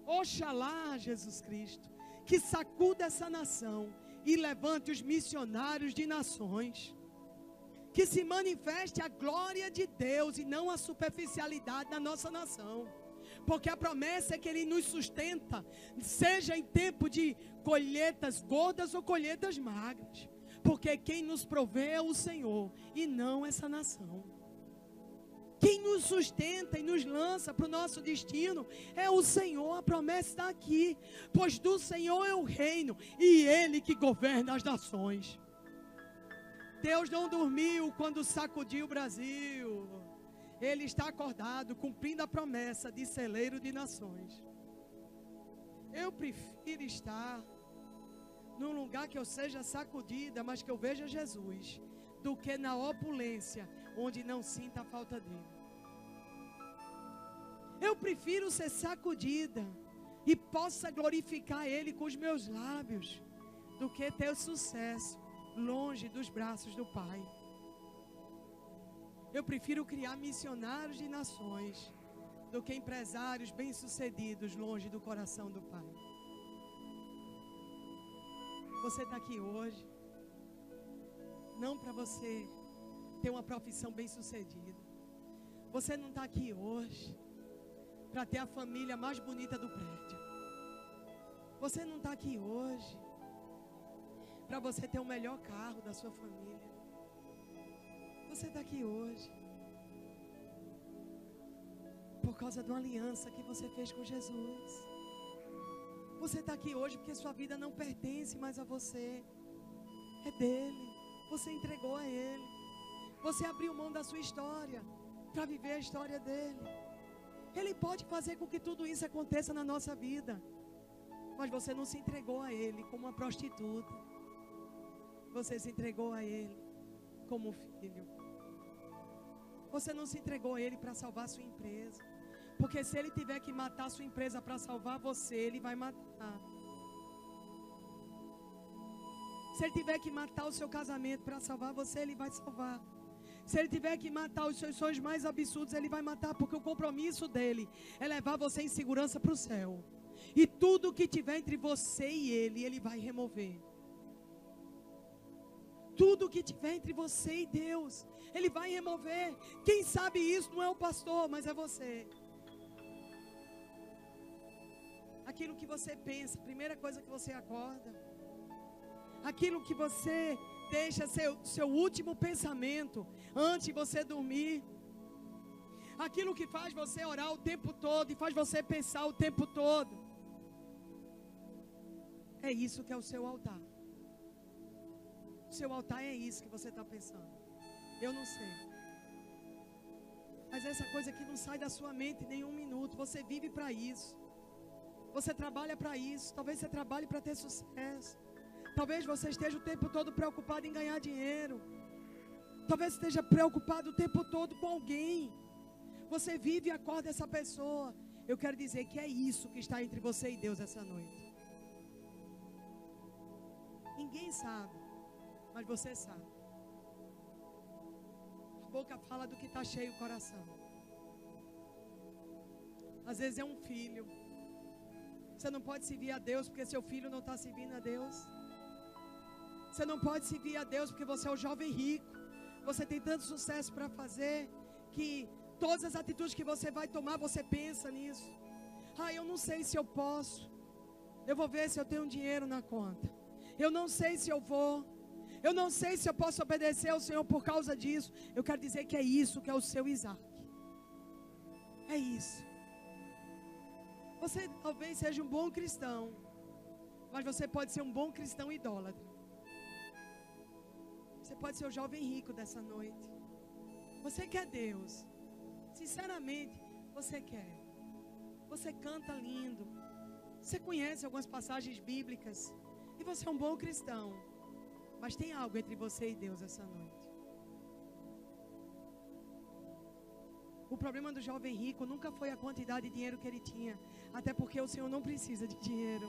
Oxalá, Jesus Cristo, que sacuda essa nação e levante os missionários de nações. Que se manifeste a glória de Deus e não a superficialidade na nossa nação. Porque a promessa é que Ele nos sustenta, seja em tempo de colheitas gordas ou colheitas magras. Porque quem nos provê é o Senhor e não essa nação. Quem nos sustenta e nos lança para o nosso destino é o Senhor. A promessa está aqui. Pois do Senhor é o reino e Ele que governa as nações. Deus não dormiu quando sacudiu o Brasil. Ele está acordado, cumprindo a promessa de celeiro de nações. Eu prefiro estar num lugar que eu seja sacudida, mas que eu veja Jesus, do que na opulência, onde não sinta a falta dele. Eu prefiro ser sacudida e possa glorificar Ele com os meus lábios, do que ter sucesso longe dos braços do Pai. Eu prefiro criar missionários de nações, do que empresários bem-sucedidos longe do coração do Pai. Você está aqui hoje, não para você ter uma profissão bem-sucedida. Você não está aqui hoje para ter a família mais bonita do prédio. Você não está aqui hoje para você ter o melhor carro da sua família. Você está aqui hoje por causa de uma aliança que você fez com Jesus. Você está aqui hoje porque sua vida não pertence mais a você. É dele. Você entregou a ele. Você abriu mão da sua história para viver a história dele. Ele pode fazer com que tudo isso aconteça na nossa vida. Mas você não se entregou a ele como uma prostituta. Você se entregou a ele como filho. Você não se entregou a ele para salvar a sua empresa. Porque se ele tiver que matar a sua empresa para salvar você, ele vai matar. Se ele tiver que matar o seu casamento para salvar você, ele vai salvar. Se ele tiver que matar os seus sonhos mais absurdos, ele vai matar. Porque o compromisso dele é levar você em segurança para o céu. E tudo que tiver entre você e ele vai remover. Tudo que tiver entre você e Deus, ele vai remover. Quem sabe isso não é o pastor, mas é você. Aquilo que você pensa, primeira coisa que você acorda. Aquilo que você deixa seu último pensamento antes de você dormir. Aquilo que faz você orar o tempo todo e faz você pensar o tempo todo. É isso que é o seu altar. O seu altar é isso que você está pensando. Eu não sei. Mas essa coisa que não sai da sua mente em nenhum minuto. Você vive para isso. Você trabalha para isso. Talvez você trabalhe para ter sucesso. Talvez você esteja o tempo todo preocupado em ganhar dinheiro. Talvez esteja preocupado o tempo todo com alguém. Você vive e acorda essa pessoa. Eu quero dizer que é isso que está entre você e Deus essa noite. Ninguém sabe, mas você sabe. A boca fala do que está cheio o coração. Às vezes é um filho. Você não pode servir a Deus porque seu filho não está servindo a Deus. Você não pode servir a Deus porque você é um jovem rico. Você tem tanto sucesso para fazer que todas as atitudes que você vai tomar, você pensa nisso. Eu não sei se eu posso. Eu vou ver se eu tenho dinheiro na conta. Eu não sei se eu vou. Eu não sei se eu posso obedecer ao Senhor por causa disso. Eu quero dizer que é isso que é o seu Isaac. É isso. Você talvez seja um bom cristão, mas você pode ser um bom cristão idólatra. Você pode ser o jovem rico dessa noite. Você quer Deus. Sinceramente, você quer. Você canta lindo. Você conhece algumas passagens bíblicas. E você é um bom cristão. Mas tem algo entre você e Deus essa noite. O problema do jovem rico nunca foi a quantidade de dinheiro que ele tinha. Até porque o Senhor não precisa de dinheiro.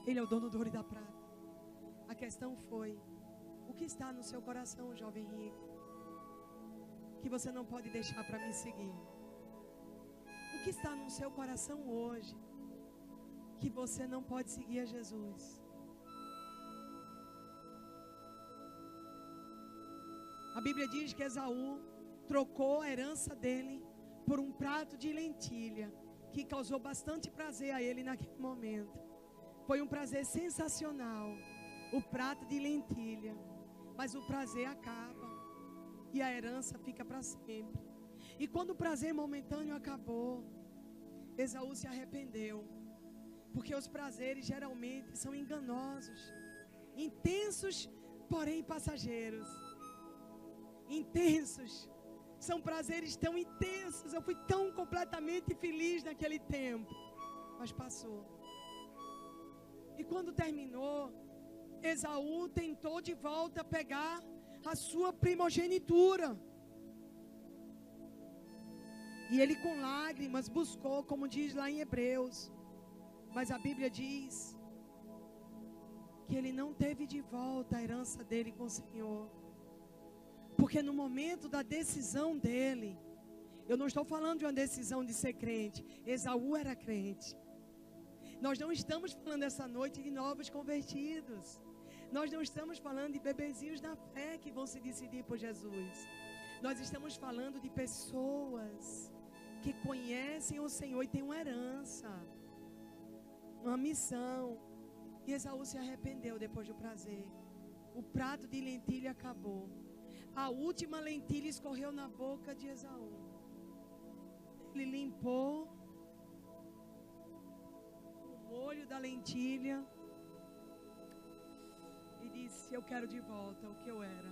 Ele é o dono do ouro e da prata. A questão foi: o que está no seu coração, jovem rico, que você não pode deixar para me seguir? O que está no seu coração hoje, que você não pode seguir a Jesus? A Bíblia diz que Esaú trocou a herança dele por um prato de lentilha, que causou bastante prazer a ele naquele momento. Foi um prazer sensacional, o prato de lentilha. Mas o prazer acaba e a herança fica para sempre. E quando o prazer momentâneo acabou, Esaú se arrependeu. Porque os prazeres geralmente são enganosos, intensos, porém passageiros. Intensos. São prazeres tão intensos. Eu fui tão completamente feliz naquele tempo. Mas passou. E quando terminou, Esaú tentou de volta pegar a sua primogenitura. E ele com lágrimas buscou, como diz lá em Hebreus. Mas a Bíblia diz que ele não teve de volta a herança dele com o Senhor. Porque no momento da decisão dele, eu não estou falando de uma decisão de ser crente. Esaú era crente. Nós não estamos falando essa noite de novos convertidos. Nós não estamos falando de bebezinhos da fé que vão se decidir por Jesus. Nós estamos falando de pessoas que conhecem o Senhor e têm uma herança, uma missão. E Esaú se arrependeu depois do prazer. O prato de lentilha acabou. A última lentilha escorreu na boca de Esaú. Ele limpou, com olho da lentilha e disse: eu quero de volta o que eu era.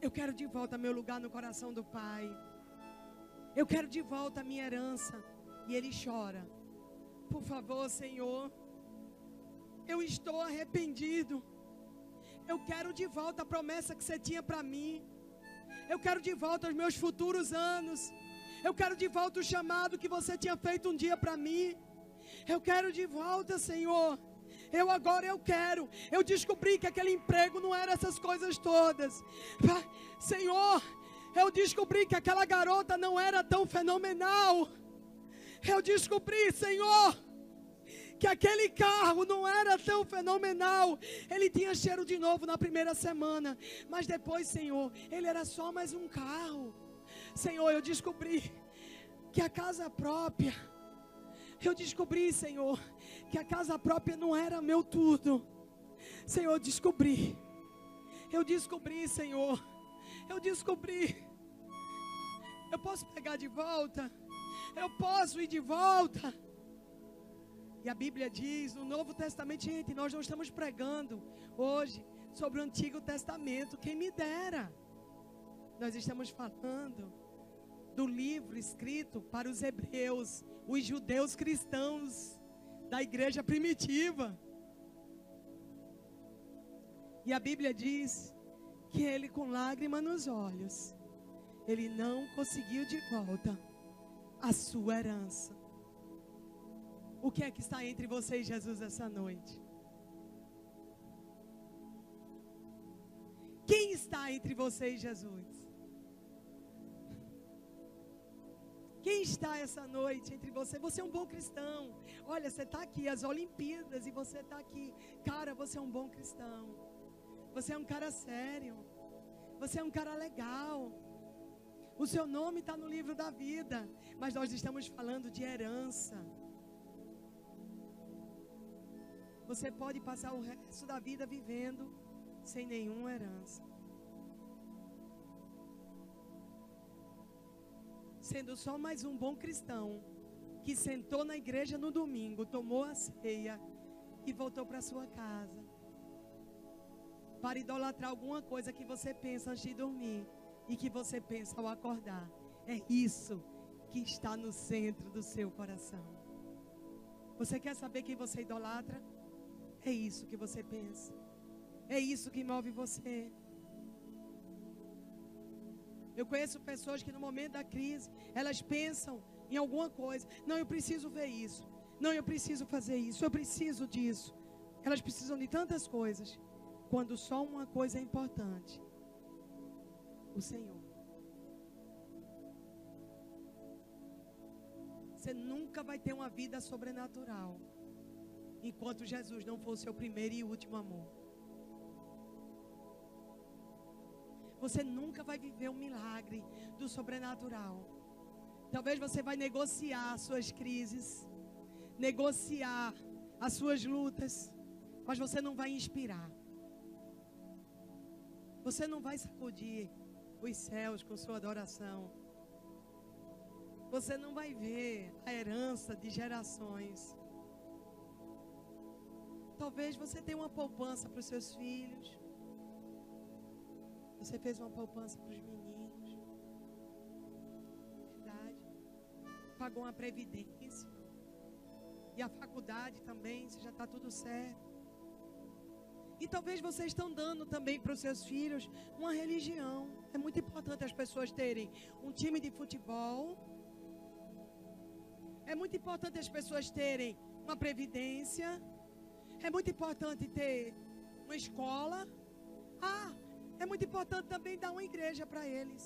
Eu quero de volta meu lugar no coração do Pai. Eu quero de volta a minha herança. E ele chora: por favor, Senhor, eu estou arrependido. Eu quero de volta a promessa que você tinha para mim. Eu quero de volta os meus futuros anos. Eu quero de volta o chamado que você tinha feito um dia para mim. Eu quero de volta, Senhor. Eu quero. Eu descobri que aquele emprego não era essas coisas todas. Senhor, eu descobri que aquela garota não era tão fenomenal. Eu descobri, Senhor, que aquele carro não era tão fenomenal. Ele tinha cheiro de novo na primeira semana, mas depois, Senhor, ele era só mais um carro. Senhor, eu descobri que a casa própria, eu descobri, Senhor, que a casa própria não era meu tudo. Senhor, eu descobri, Senhor, eu descobri. Eu posso pegar de volta, eu posso ir de volta. E a Bíblia diz no Novo Testamento, gente, nós não estamos pregando hoje sobre o Antigo Testamento, quem me dera. Nós estamos falando do livro escrito para os hebreus, os judeus cristãos da igreja primitiva. E a Bíblia diz que ele, com lágrima nos olhos, ele não conseguiu de volta a sua herança. O que é que está entre você e Jesus essa noite? Quem está entre você e Jesus? Quem está essa noite entre você? Você é um bom cristão. Olha, você está aqui, as Olimpíadas, e você está aqui. Cara, você é um bom cristão. Você é um cara sério. Você é um cara legal. O seu nome está no livro da vida. Mas nós estamos falando de herança. Você pode passar o resto da vida vivendo sem nenhuma herança. Sendo só mais um bom cristão que sentou na igreja no domingo, tomou a ceia e voltou para sua casa para idolatrar alguma coisa que você pensa antes de dormir e que você pensa ao acordar. É isso que está no centro do seu coração. Você quer saber quem você idolatra? É isso que você pensa. É isso que move você. Eu conheço pessoas que no momento da crise, elas pensam em alguma coisa. Não, eu preciso ver isso. Não, eu preciso fazer isso. Eu preciso disso. Elas precisam de tantas coisas. Quando só uma coisa é importante: o Senhor. Você nunca vai ter uma vida sobrenatural enquanto Jesus não for o seu primeiro e último amor. Você nunca vai viver um milagre do sobrenatural. Talvez você vai negociar as suas crises, negociar as suas lutas, mas você não vai inspirar. Você não vai sacudir os céus com sua adoração. Você não vai ver a herança de gerações. Talvez você tenha uma poupança para os seus filhos. Você fez uma poupança para os meninos. Verdade. Pagou uma previdência. E a faculdade também, se já está tudo certo. E talvez vocês estão dando também para os seus filhos uma religião. É muito importante as pessoas terem um time de futebol. É muito importante as pessoas terem uma previdência. É muito importante ter uma escola. É muito importante também dar uma igreja para eles.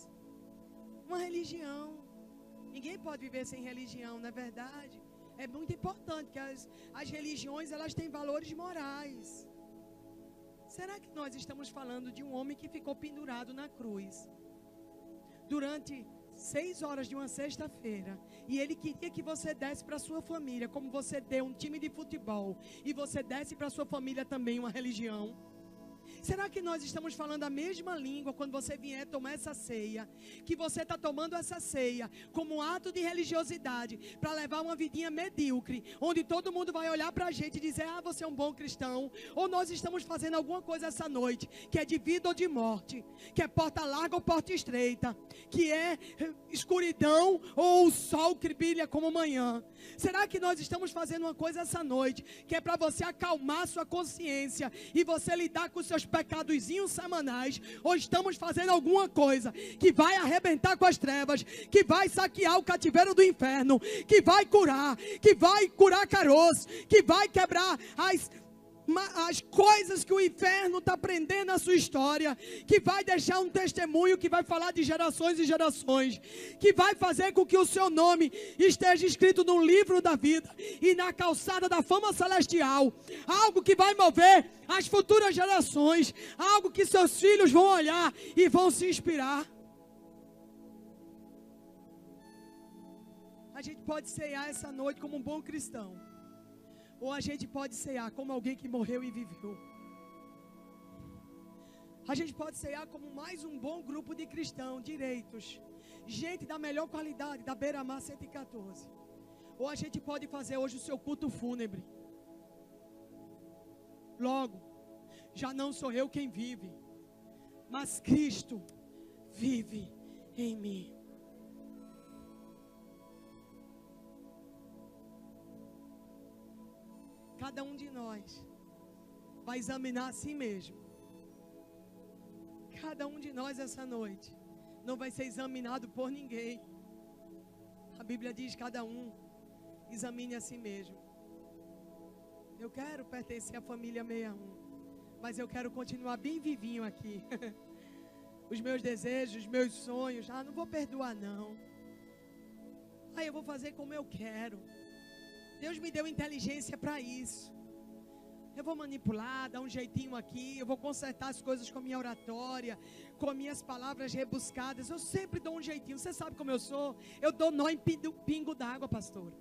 Uma religião. Ninguém pode viver sem religião, não é verdade? É muito importante que as religiões, elas têm valores morais. Será que nós estamos falando de um homem que ficou pendurado na cruz durante 6 horas de uma sexta-feira, e ele queria que você desse para sua família, como você deu um time de futebol, e você desse para sua família também uma religião? Será que nós estamos falando a mesma língua quando você vier tomar essa ceia? Que você está tomando essa ceia como um ato de religiosidade para levar uma vidinha medíocre, onde todo mundo vai olhar para a gente e dizer: ah, você é um bom cristão. Ou nós estamos fazendo alguma coisa essa noite que é de vida ou de morte, que é porta larga ou porta estreita, que é escuridão ou o sol que brilha como manhã. Será que nós estamos fazendo uma coisa essa noite que é para você acalmar sua consciência e você lidar com os seus pecadozinhos semanais? Ou estamos fazendo alguma coisa que vai arrebentar com as trevas, que vai saquear o cativeiro do inferno, que vai curar caroços, que vai quebrar as coisas que o inferno está prendendo na sua história, que vai deixar um testemunho que vai falar de gerações e gerações, que vai fazer com que o seu nome esteja escrito no livro da vida e na calçada da fama celestial, algo que vai mover as futuras gerações, algo que seus filhos vão olhar e vão se inspirar. A gente pode ceiar essa noite como um bom cristão, ou a gente pode ceiar como alguém que morreu e viveu. A gente pode ceiar como mais um bom grupo de cristãos direitos, gente da melhor qualidade, da Beira-Mar 114. Ou a gente pode fazer hoje o seu culto fúnebre. Logo, já não sou eu quem vive, mas Cristo vive em mim. Cada um de nós vai examinar a si mesmo. Cada um de nós essa noite não vai ser examinado por ninguém. A Bíblia diz: cada um examine a si mesmo. Eu quero pertencer à família 61, mas eu quero continuar bem vivinho aqui. Os meus desejos, os meus sonhos, não vou perdoar não. Eu vou fazer como eu quero. Deus me deu inteligência para isso. Eu vou manipular, dar um jeitinho aqui. Eu vou consertar as coisas com a minha oratória, com minhas palavras rebuscadas. Eu sempre dou um jeitinho. Você sabe como eu sou? Eu dou nó em pingo d'água, pastor.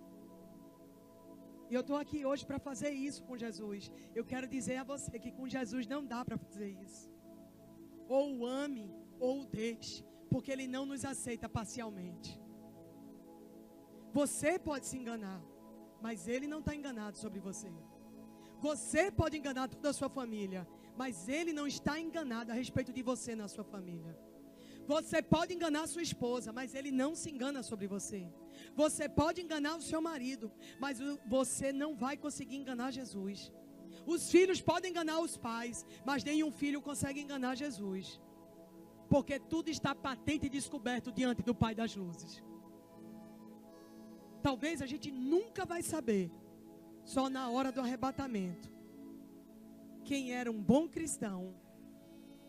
E eu estou aqui hoje para fazer isso com Jesus. Eu quero dizer a você que com Jesus não dá para fazer isso. Ou o ame, ou o deixe, porque Ele não nos aceita parcialmente. Você pode se enganar, mas Ele não está enganado sobre você. Você pode enganar toda a sua família, mas Ele não está enganado a respeito de você na sua família. Você pode enganar sua esposa, mas Ele não se engana sobre você. Você pode enganar o seu marido, mas você não vai conseguir enganar Jesus. Os filhos podem enganar os pais, mas nenhum filho consegue enganar Jesus, porque tudo está patente e descoberto diante do Pai das luzes. Talvez a gente nunca vai saber, só na hora do arrebatamento, quem era um bom cristão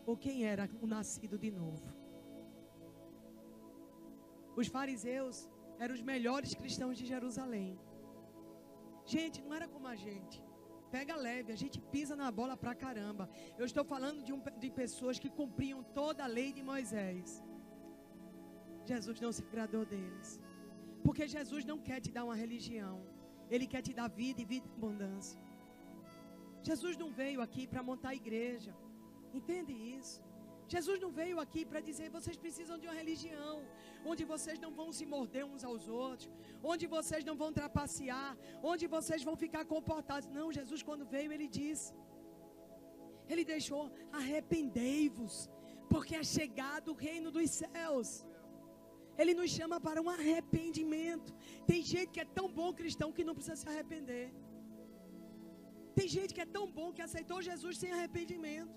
ou quem era o nascido de novo. Os fariseus eram os melhores cristãos de Jerusalém. Gente, não era como a gente. Pega leve, a gente pisa na bola pra caramba. Eu estou falando de pessoas que cumpriam toda a lei de Moisés. Jesus não se agradou deles. Porque Jesus não quer te dar uma religião. Ele quer te dar vida e vida em abundância. Jesus não veio aqui para montar igreja. Entende isso? Jesus não veio aqui para dizer: vocês precisam de uma religião, onde vocês não vão se morder uns aos outros, onde vocês não vão trapacear, onde vocês vão ficar comportados. Não, Jesus quando veio Ele disse, Ele deixou: arrependei-vos, porque é chegado o reino dos céus. Ele nos chama para um arrependimento. Tem gente que é tão bom cristão que não precisa se arrepender. Tem gente que é tão bom que aceitou Jesus sem arrependimento.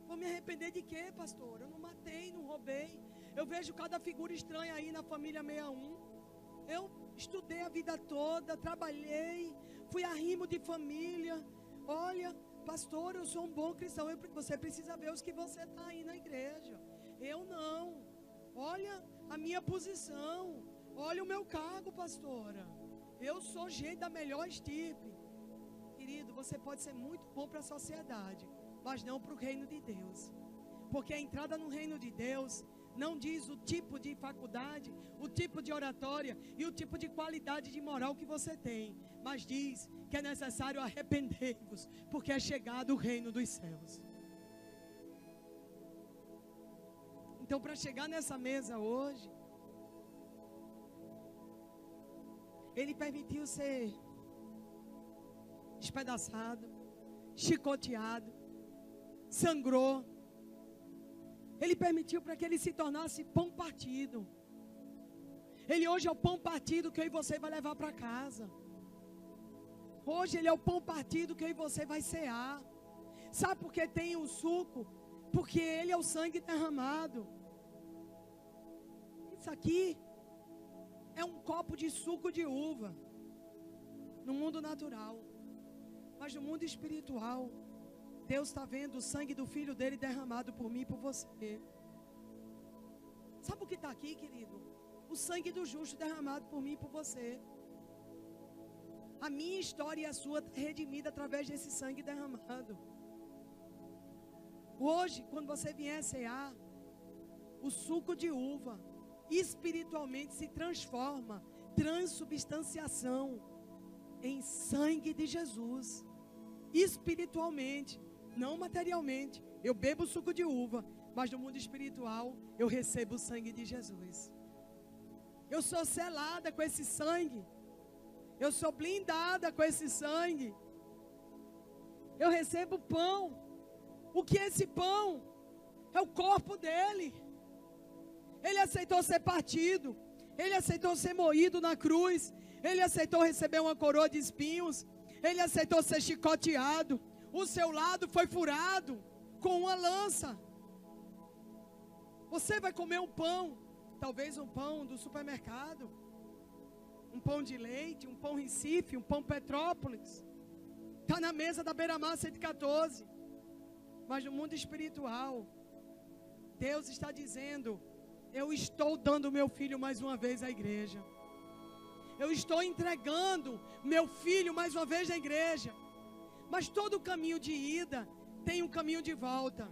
Vou me arrepender de quê, pastor? Eu não matei, não roubei. Eu vejo cada figura estranha aí na família 61. Eu estudei a vida toda, trabalhei, fui arrimo de família. Olha, pastor, eu sou um bom cristão. Você precisa ver os que você está aí na igreja. Eu não. Olha a minha posição. Olha o meu cargo, pastora. Eu sou gente da melhor estirpe. Querido, você pode ser muito bom para a sociedade, mas não para o reino de Deus. Porque a entrada no reino de Deus não diz o tipo de faculdade, o tipo de oratória e o tipo de qualidade de moral que você tem, mas diz que é necessário arrepender-vos, porque é chegado o reino dos céus. Então, para chegar nessa mesa hoje, Ele permitiu ser despedaçado, chicoteado, sangrou. Ele permitiu para que Ele se tornasse pão partido. Ele hoje é o pão partido que eu e você vai levar para casa. Hoje Ele é o pão partido que eu e você vai cear. Sabe por que tem o suco? Porque Ele é o sangue derramado. Isso aqui é um copo de suco de uva. No mundo natural. Mas no mundo espiritual, Deus está vendo o sangue do Filho dele derramado por mim e por você. Sabe o que está aqui, querido? O sangue do justo derramado por mim e por você. A minha história e a sua redimida através desse sangue derramado. Hoje, quando você vier cear, o suco de uva espiritualmente se transforma, transubstanciação, em sangue de Jesus. Espiritualmente, não materialmente. Eu bebo o suco de uva, mas no mundo espiritual eu recebo o sangue de Jesus. Eu sou selada com esse sangue. Eu sou blindada com esse sangue. Eu recebo pão. O que é esse pão? É o corpo dele. Ele aceitou ser partido. Ele aceitou ser moído na cruz. Ele aceitou receber uma coroa de espinhos. Ele aceitou ser chicoteado. O seu lado foi furado com uma lança. Você vai comer um pão. Talvez um pão do supermercado. Um pão de leite, um pão Recife, um pão Petrópolis. Está na mesa da Beira-Mar 114. Mas no mundo espiritual, Deus está dizendo: eu estou dando meu filho mais uma vez à igreja. Eu estou entregando meu filho mais uma vez à igreja. Mas todo caminho de ida tem um caminho de volta.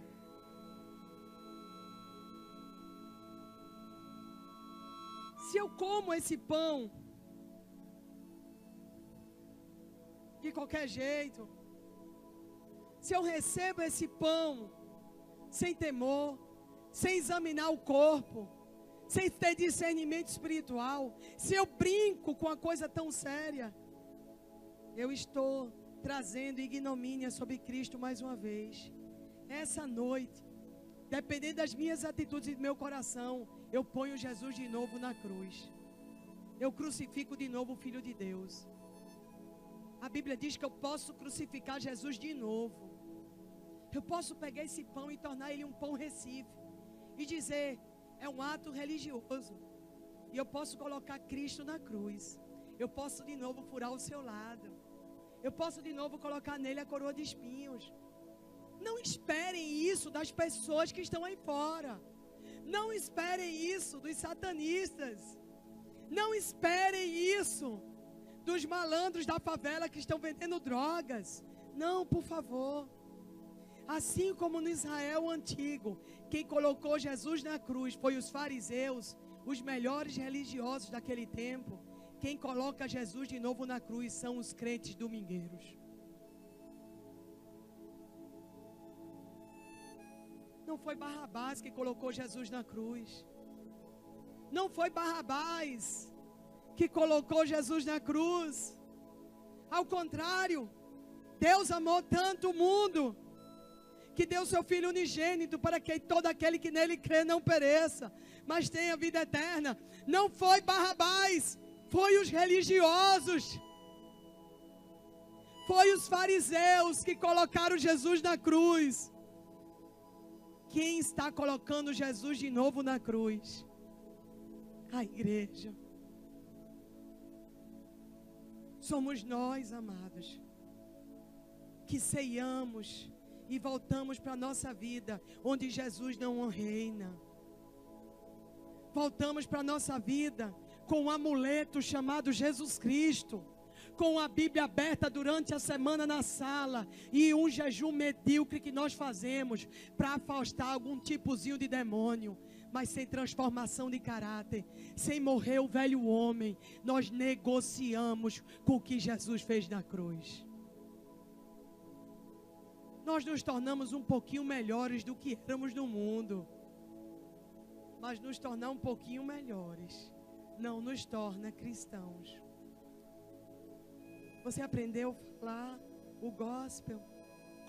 Se eu como esse pão de qualquer jeito, se eu recebo esse pão sem temor, sem examinar o corpo, sem ter discernimento espiritual, se eu brinco com uma coisa tão séria, eu estou trazendo ignomínia sobre Cristo mais uma vez. Essa noite, dependendo das minhas atitudes e do meu coração, eu ponho Jesus de novo na cruz. Eu crucifico de novo o Filho de Deus. A Bíblia diz que eu posso crucificar Jesus de novo. Eu posso pegar esse pão e tornar ele um pão Recife. E dizer, é um ato religioso. E eu posso colocar Cristo na cruz. Eu posso de novo furar o seu lado. Eu posso de novo colocar nele a coroa de espinhos. Não esperem isso das pessoas que estão aí fora. Não esperem isso dos satanistas. Não esperem isso dos malandros da favela que estão vendendo drogas. Não, por favor. Assim como no Israel antigo, quem colocou Jesus na cruz foi os fariseus, os melhores religiosos daquele tempo. Quem coloca Jesus de novo na cruz são os crentes domingueiros. Não foi Barrabás que colocou Jesus na cruz. Não foi Barrabás que colocou Jesus na cruz. Ao contrário, Deus amou tanto o mundo que deu seu Filho unigênito para que todo aquele que nele crê não pereça, mas tenha vida eterna. Não foi Barrabás, foi os religiosos. Foi os fariseus que colocaram Jesus na cruz. Quem está colocando Jesus de novo na cruz? A igreja. Somos nós, amados, que ceiamos e voltamos para a nossa vida onde Jesus não reina. Voltamos para a nossa vida com um amuleto chamado Jesus Cristo, com a Bíblia aberta durante a semana na sala e um jejum medíocre que nós fazemos para afastar algum tipozinho de demônio, mas sem transformação de caráter, sem morrer o velho homem. Nós negociamos com o que Jesus fez na cruz. Nós nos tornamos um pouquinho melhores do que éramos no mundo. mas nos tornar um pouquinho melhores. Não nos torna cristãos. Você aprendeu a falar o gospel,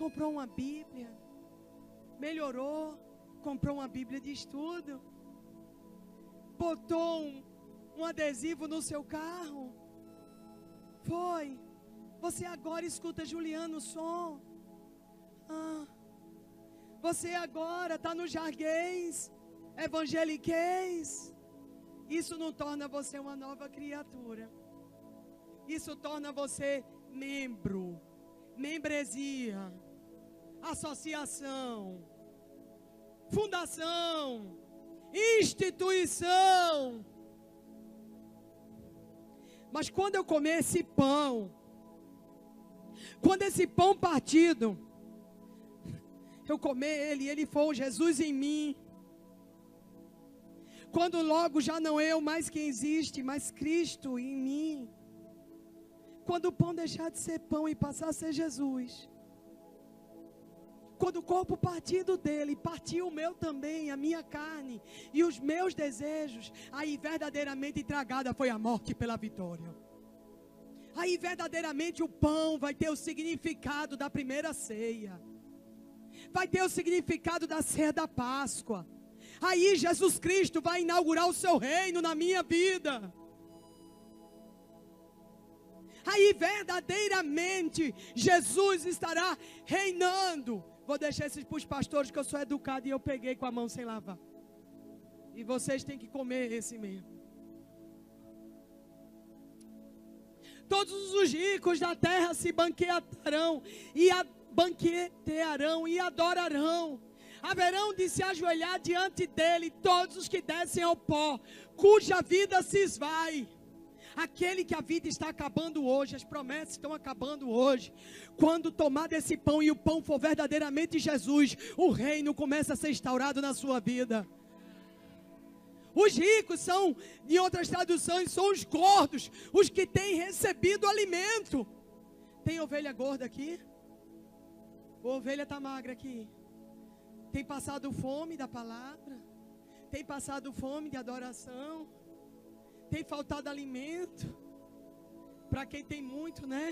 comprou uma Bíblia, melhorou, comprou uma Bíblia de estudo, botou um adesivo no seu carro, foi. Você agora escuta Juliano som. Você agora está no jarguez, evangeliquez. Isso não torna você uma nova criatura. Isso torna você membro, membresia, associação, fundação, instituição. Mas quando eu comer esse pão, quando esse pão partido, eu comer ele for Jesus em mim, quando logo já não eu mais quem existe, mas Cristo em mim, quando o pão deixar de ser pão e passar a ser Jesus, quando o corpo partido dele partiu o meu também, a minha carne e os meus desejos, aí verdadeiramente tragada foi a morte pela vitória. Aí verdadeiramente o pão vai ter o significado da primeira ceia, vai ter o significado da ceia da Páscoa. Aí Jesus Cristo vai inaugurar o seu reino na minha vida. Aí verdadeiramente Jesus estará reinando. Vou deixar esses para os pastores, que eu sou educado e eu peguei com a mão sem lavar. E vocês têm que comer esse mesmo. Todos os ricos da terra se banquetearão e adorarão. Haverão de se ajoelhar diante dele todos os que descem ao pó, cuja vida se esvai. Aquele que a vida está acabando hoje, as promessas estão acabando hoje. Quando tomar desse pão e o pão for verdadeiramente Jesus, o reino começa a ser instaurado na sua vida. Os ricos são, em outras traduções, são os gordos, os que têm recebido alimento. Tem ovelha gorda aqui? Ou a ovelha está magra aqui? Tem passado fome da palavra? Tem passado fome de adoração? Tem faltado alimento? Para quem tem muito, né?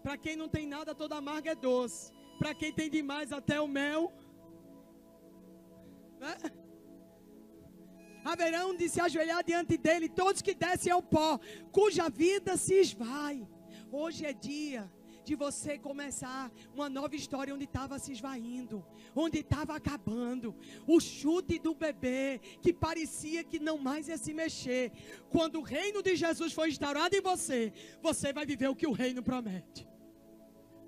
Para quem não tem nada, toda amarga é doce. Para quem tem demais, até o mel, né? Haverão de se ajoelhar diante dele todos que descem ao pó, cuja vida se esvai. Hoje é dia de você começar uma nova história onde estava se esvaindo, onde estava acabando. O chute do bebê que parecia que não mais ia se mexer. Quando o reino de Jesus for instaurado em você, você vai viver o que o reino promete.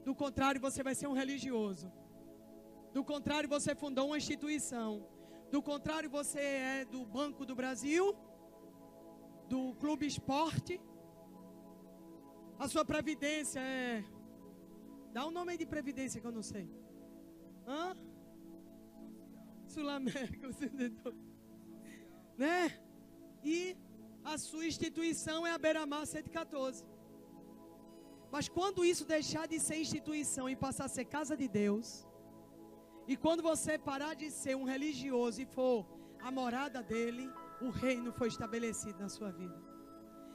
Do contrário, você vai ser um religioso. Do contrário, você fundou uma instituição. Do contrário, você é do Banco do Brasil, do Clube Esporte. A sua previdência é... Dá um nome aí de previdência que eu não sei. Sul-América, né? E a sua instituição é a Beira-Mar 114. Mas quando isso deixar de ser instituição e passar a ser casa de Deus, e quando você parar de ser um religioso e for a morada dele, o reino foi estabelecido na sua vida.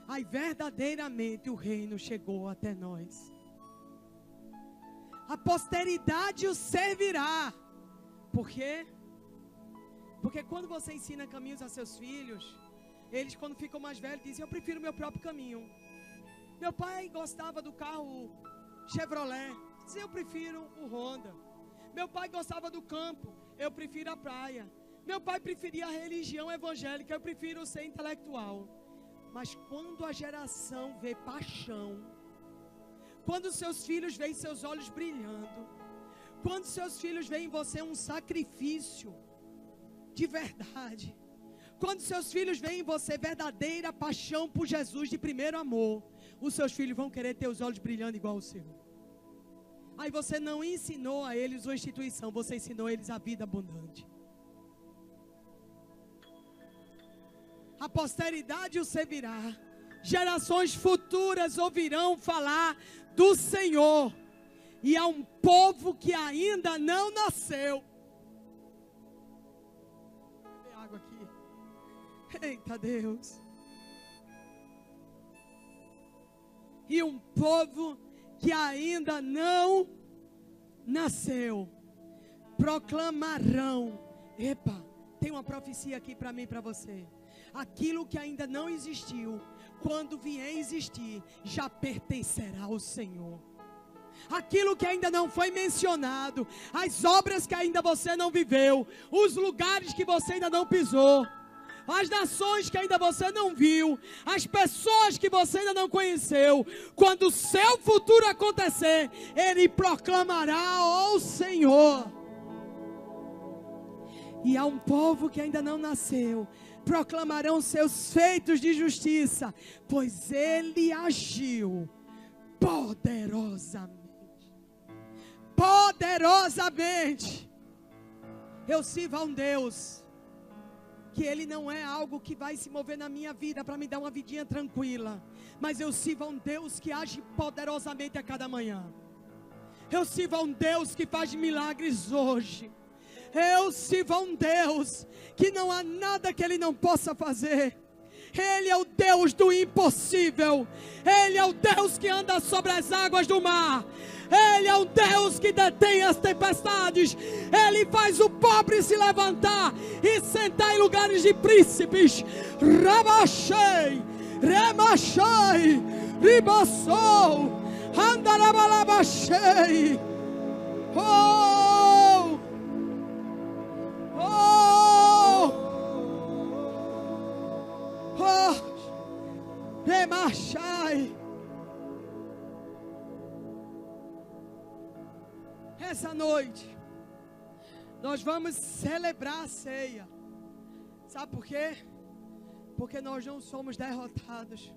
Aí verdadeiramente o reino chegou até nós. A posteridade o servirá. Por quê? Porque quando você ensina caminhos a seus filhos, eles quando ficam mais velhos dizem: eu prefiro o meu próprio caminho. Meu pai gostava do carro Chevrolet, dizia: eu prefiro o Honda. Meu pai gostava do campo, eu prefiro a praia. Meu pai preferia a religião evangélica, eu prefiro ser intelectual. Mas quando a geração vê paixão, quando seus filhos veem seus olhos brilhando, quando seus filhos veem em você um sacrifício de verdade, quando seus filhos veem em você verdadeira paixão por Jesus de primeiro amor, os seus filhos vão querer ter os olhos brilhando igual o seu. Aí você não ensinou a eles uma instituição, você ensinou a eles a vida abundante. A posteridade o servirá. Gerações futuras ouvirão falar do Senhor. E há um povo que ainda não nasceu. Vou beber água aqui. Eita Deus. E um povo que ainda não nasceu, proclamarão. Epa, tem uma profecia aqui para mim e para você. Aquilo que ainda não existiu, quando vier existir, já pertencerá ao Senhor. Aquilo que ainda não foi mencionado, as obras que ainda você não viveu, os lugares que você ainda não pisou, as nações que ainda você não viu, as pessoas que você ainda não conheceu, quando o seu futuro acontecer, ele proclamará ao Senhor. E há um povo que ainda não nasceu, proclamarão seus feitos de justiça, pois ele agiu poderosamente. Poderosamente. Eu sirvo a um Deus que Ele não é algo que vai se mover na minha vida para me dar uma vidinha tranquila, mas eu sirvo a um Deus que age poderosamente a cada manhã. Eu sirvo a um Deus que faz milagres hoje. Eu sirvo a um Deus que não há nada que Ele não possa fazer. Ele é o Deus do impossível. Ele é o Deus que anda sobre as águas do mar. Ele é o Deus que detém as tempestades. Ele faz o pobre se levantar e sentar em lugares de príncipes. Rabachei, remachei, ribassou, andarabalabachei. Oh, oh, oh, remachai. Essa noite nós vamos celebrar a ceia. Sabe por quê? Porque nós não somos derrotados.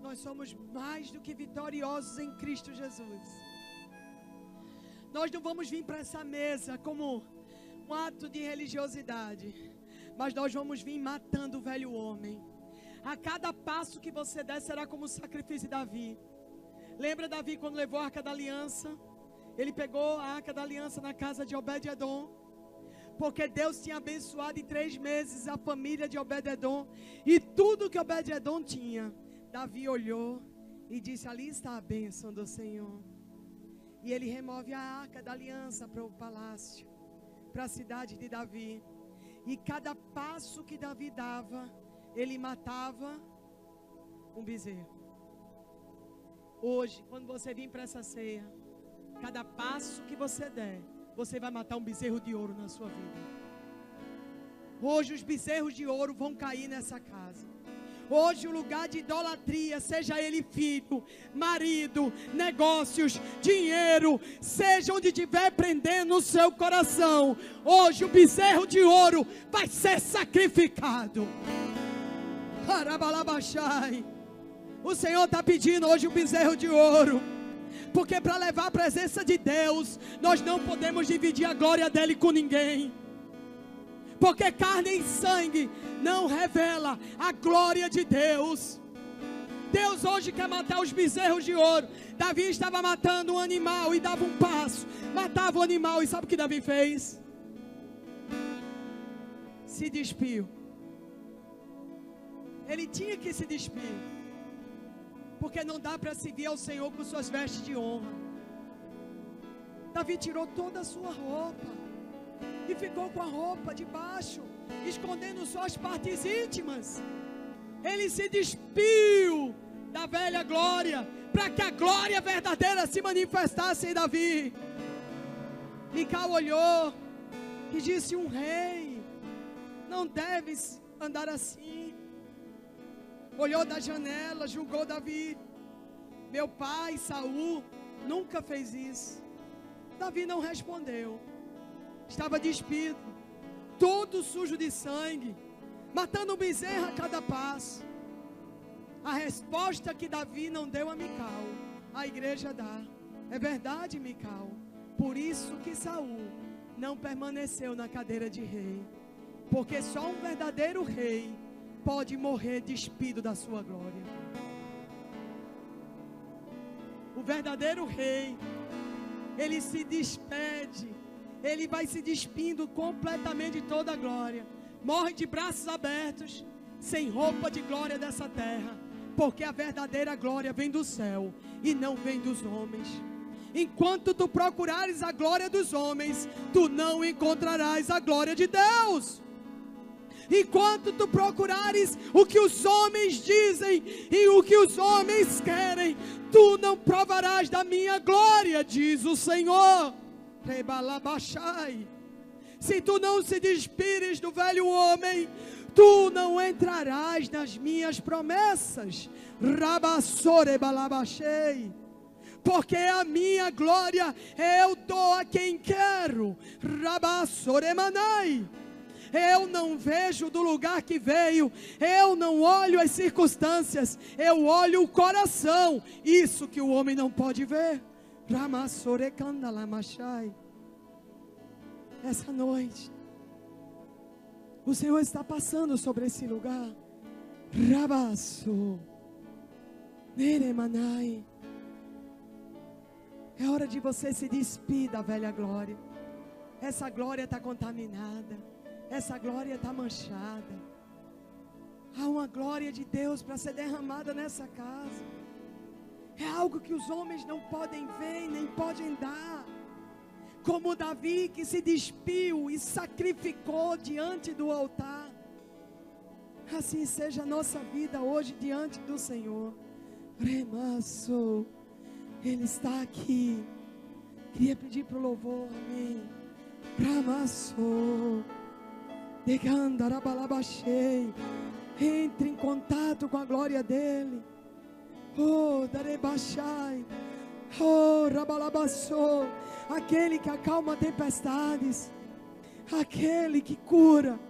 Nós somos mais do que vitoriosos em Cristo Jesus. Nós não vamos vir para essa mesa como um ato de religiosidade, mas nós vamos vir matando o velho homem. A cada passo que você der será como o sacrifício de Davi. Lembra Davi quando levou a Arca da Aliança? Ele pegou a Arca da Aliança na casa de Obed-edom, porque Deus tinha abençoado em 3 meses a família de Obed-edom, e tudo que Obed-edom tinha, Davi olhou e disse: ali está a bênção do Senhor. E ele remove a Arca da Aliança para o palácio, para a cidade de Davi, e cada passo que Davi dava, ele matava um bezerro. Hoje, quando você vir para essa ceia, cada passo que você der, você vai matar um bezerro de ouro na sua vida. Hoje os bezerros de ouro vão cair nessa casa. Hoje o lugar de idolatria, seja ele filho, marido, negócios, dinheiro, seja onde estiver prendendo o seu coração, hoje o bezerro de ouro vai ser sacrificado. O Senhor está pedindo hoje o bezerro de ouro. Porque para levar a presença de Deus, nós não podemos dividir a glória dele com ninguém. Porque carne e sangue não revela a glória de Deus. Deus hoje quer matar os bezerros de ouro. Davi estava matando um animal e dava um passo, matava o animal, e sabe o que Davi fez? Se despiu. Ele tinha que se despir. Porque não dá para servir ao Senhor com suas vestes de honra. Davi tirou toda a sua roupa e ficou com a roupa de baixo, escondendo só as partes íntimas. Ele se despiu da velha glória, para que a glória verdadeira se manifestasse em Davi. Mical olhou e disse: um rei não deve andar assim. Olhou da janela, julgou Davi. Meu pai, Saul, nunca fez isso. Davi não respondeu. Estava despido, todo sujo de sangue, matando um bezerro a cada passo. A resposta que Davi não deu a Mical, a igreja dá. É verdade, Mical. Por isso que Saul não permaneceu na cadeira de rei. Porque só um verdadeiro rei pode morrer despido da sua glória. O verdadeiro rei, ele se despede, ele vai se despindo completamente de toda a glória, morre de braços abertos, sem roupa de glória dessa terra, porque a verdadeira glória vem do céu e não vem dos homens. Enquanto tu procurares a glória dos homens, tu não encontrarás a glória de Deus. Enquanto tu procurares o que os homens dizem e o que os homens querem, tu não provarás da minha glória, diz o Senhor. Se tu não se despires do velho homem, tu não entrarás nas minhas promessas. Porque a minha glória eu dou a quem quero. Eu não vejo do lugar que veio, eu não olho as circunstâncias, eu olho o coração, isso que o homem não pode ver. Essa noite, o Senhor está passando sobre esse lugar. É hora de você se despir da velha glória. Essa glória está contaminada. Essa glória está manchada. Há uma glória de Deus para ser derramada nessa casa. É algo que os homens não podem ver, nem podem dar. Como Davi, que se despiu e sacrificou diante do altar. Assim seja a nossa vida hoje diante do Senhor. Remasso, Ele está aqui. Queria pedir para o louvor, amém. Ramasso. Entre em contato com a glória dele. Oh, darebachai. Oh, rabalabassou. Aquele que acalma tempestades. Aquele que cura.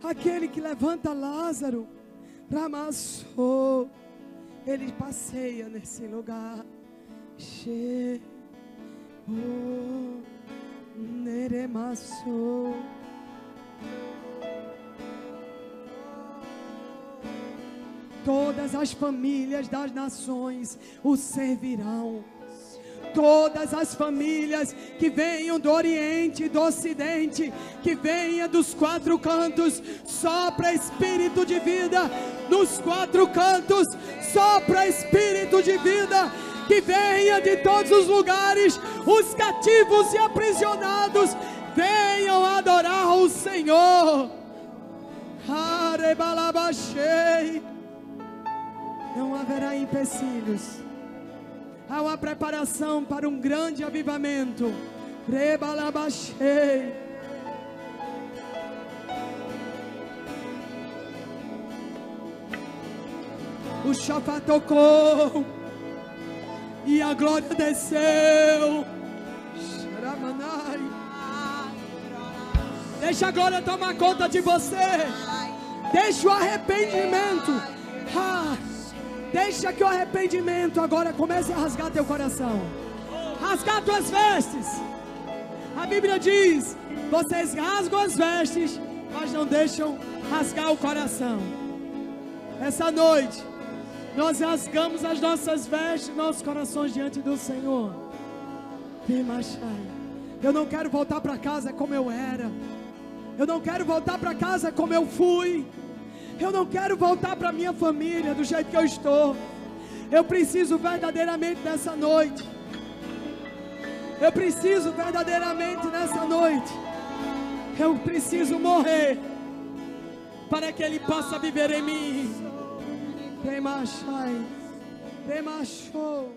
Aquele que levanta Lázaro. Ramassou. Ele passeia nesse lugar. Che. Oh, neremassou. Todas as famílias das nações o servirão. Todas as famílias que venham do Oriente e do Ocidente, que venham dos quatro cantos, sopra Espírito de vida. Nos quatro cantos, sopra Espírito de vida. Que venha de todos os lugares, os cativos e aprisionados, venham adorar o Senhor. Arebalabachei. Não haverá empecilhos. Há uma preparação para um grande avivamento. Rebalabachei. O chofar tocou e a glória desceu. Deixa a glória tomar conta de você. Deixa o arrependimento. Deixa que o arrependimento agora comece a rasgar teu coração. Rasgar tuas vestes. A Bíblia diz: vocês rasgam as vestes, mas não deixam rasgar o coração. Essa noite nós rasgamos as nossas vestes, nossos corações diante do Senhor. Eu não quero voltar para casa como eu era. Eu não quero voltar para casa como eu fui. Eu não quero voltar para minha família do jeito que eu estou. Eu preciso verdadeiramente nessa noite. Eu preciso verdadeiramente nessa noite. Eu preciso morrer para que Ele possa viver em mim. Demachai, demachou.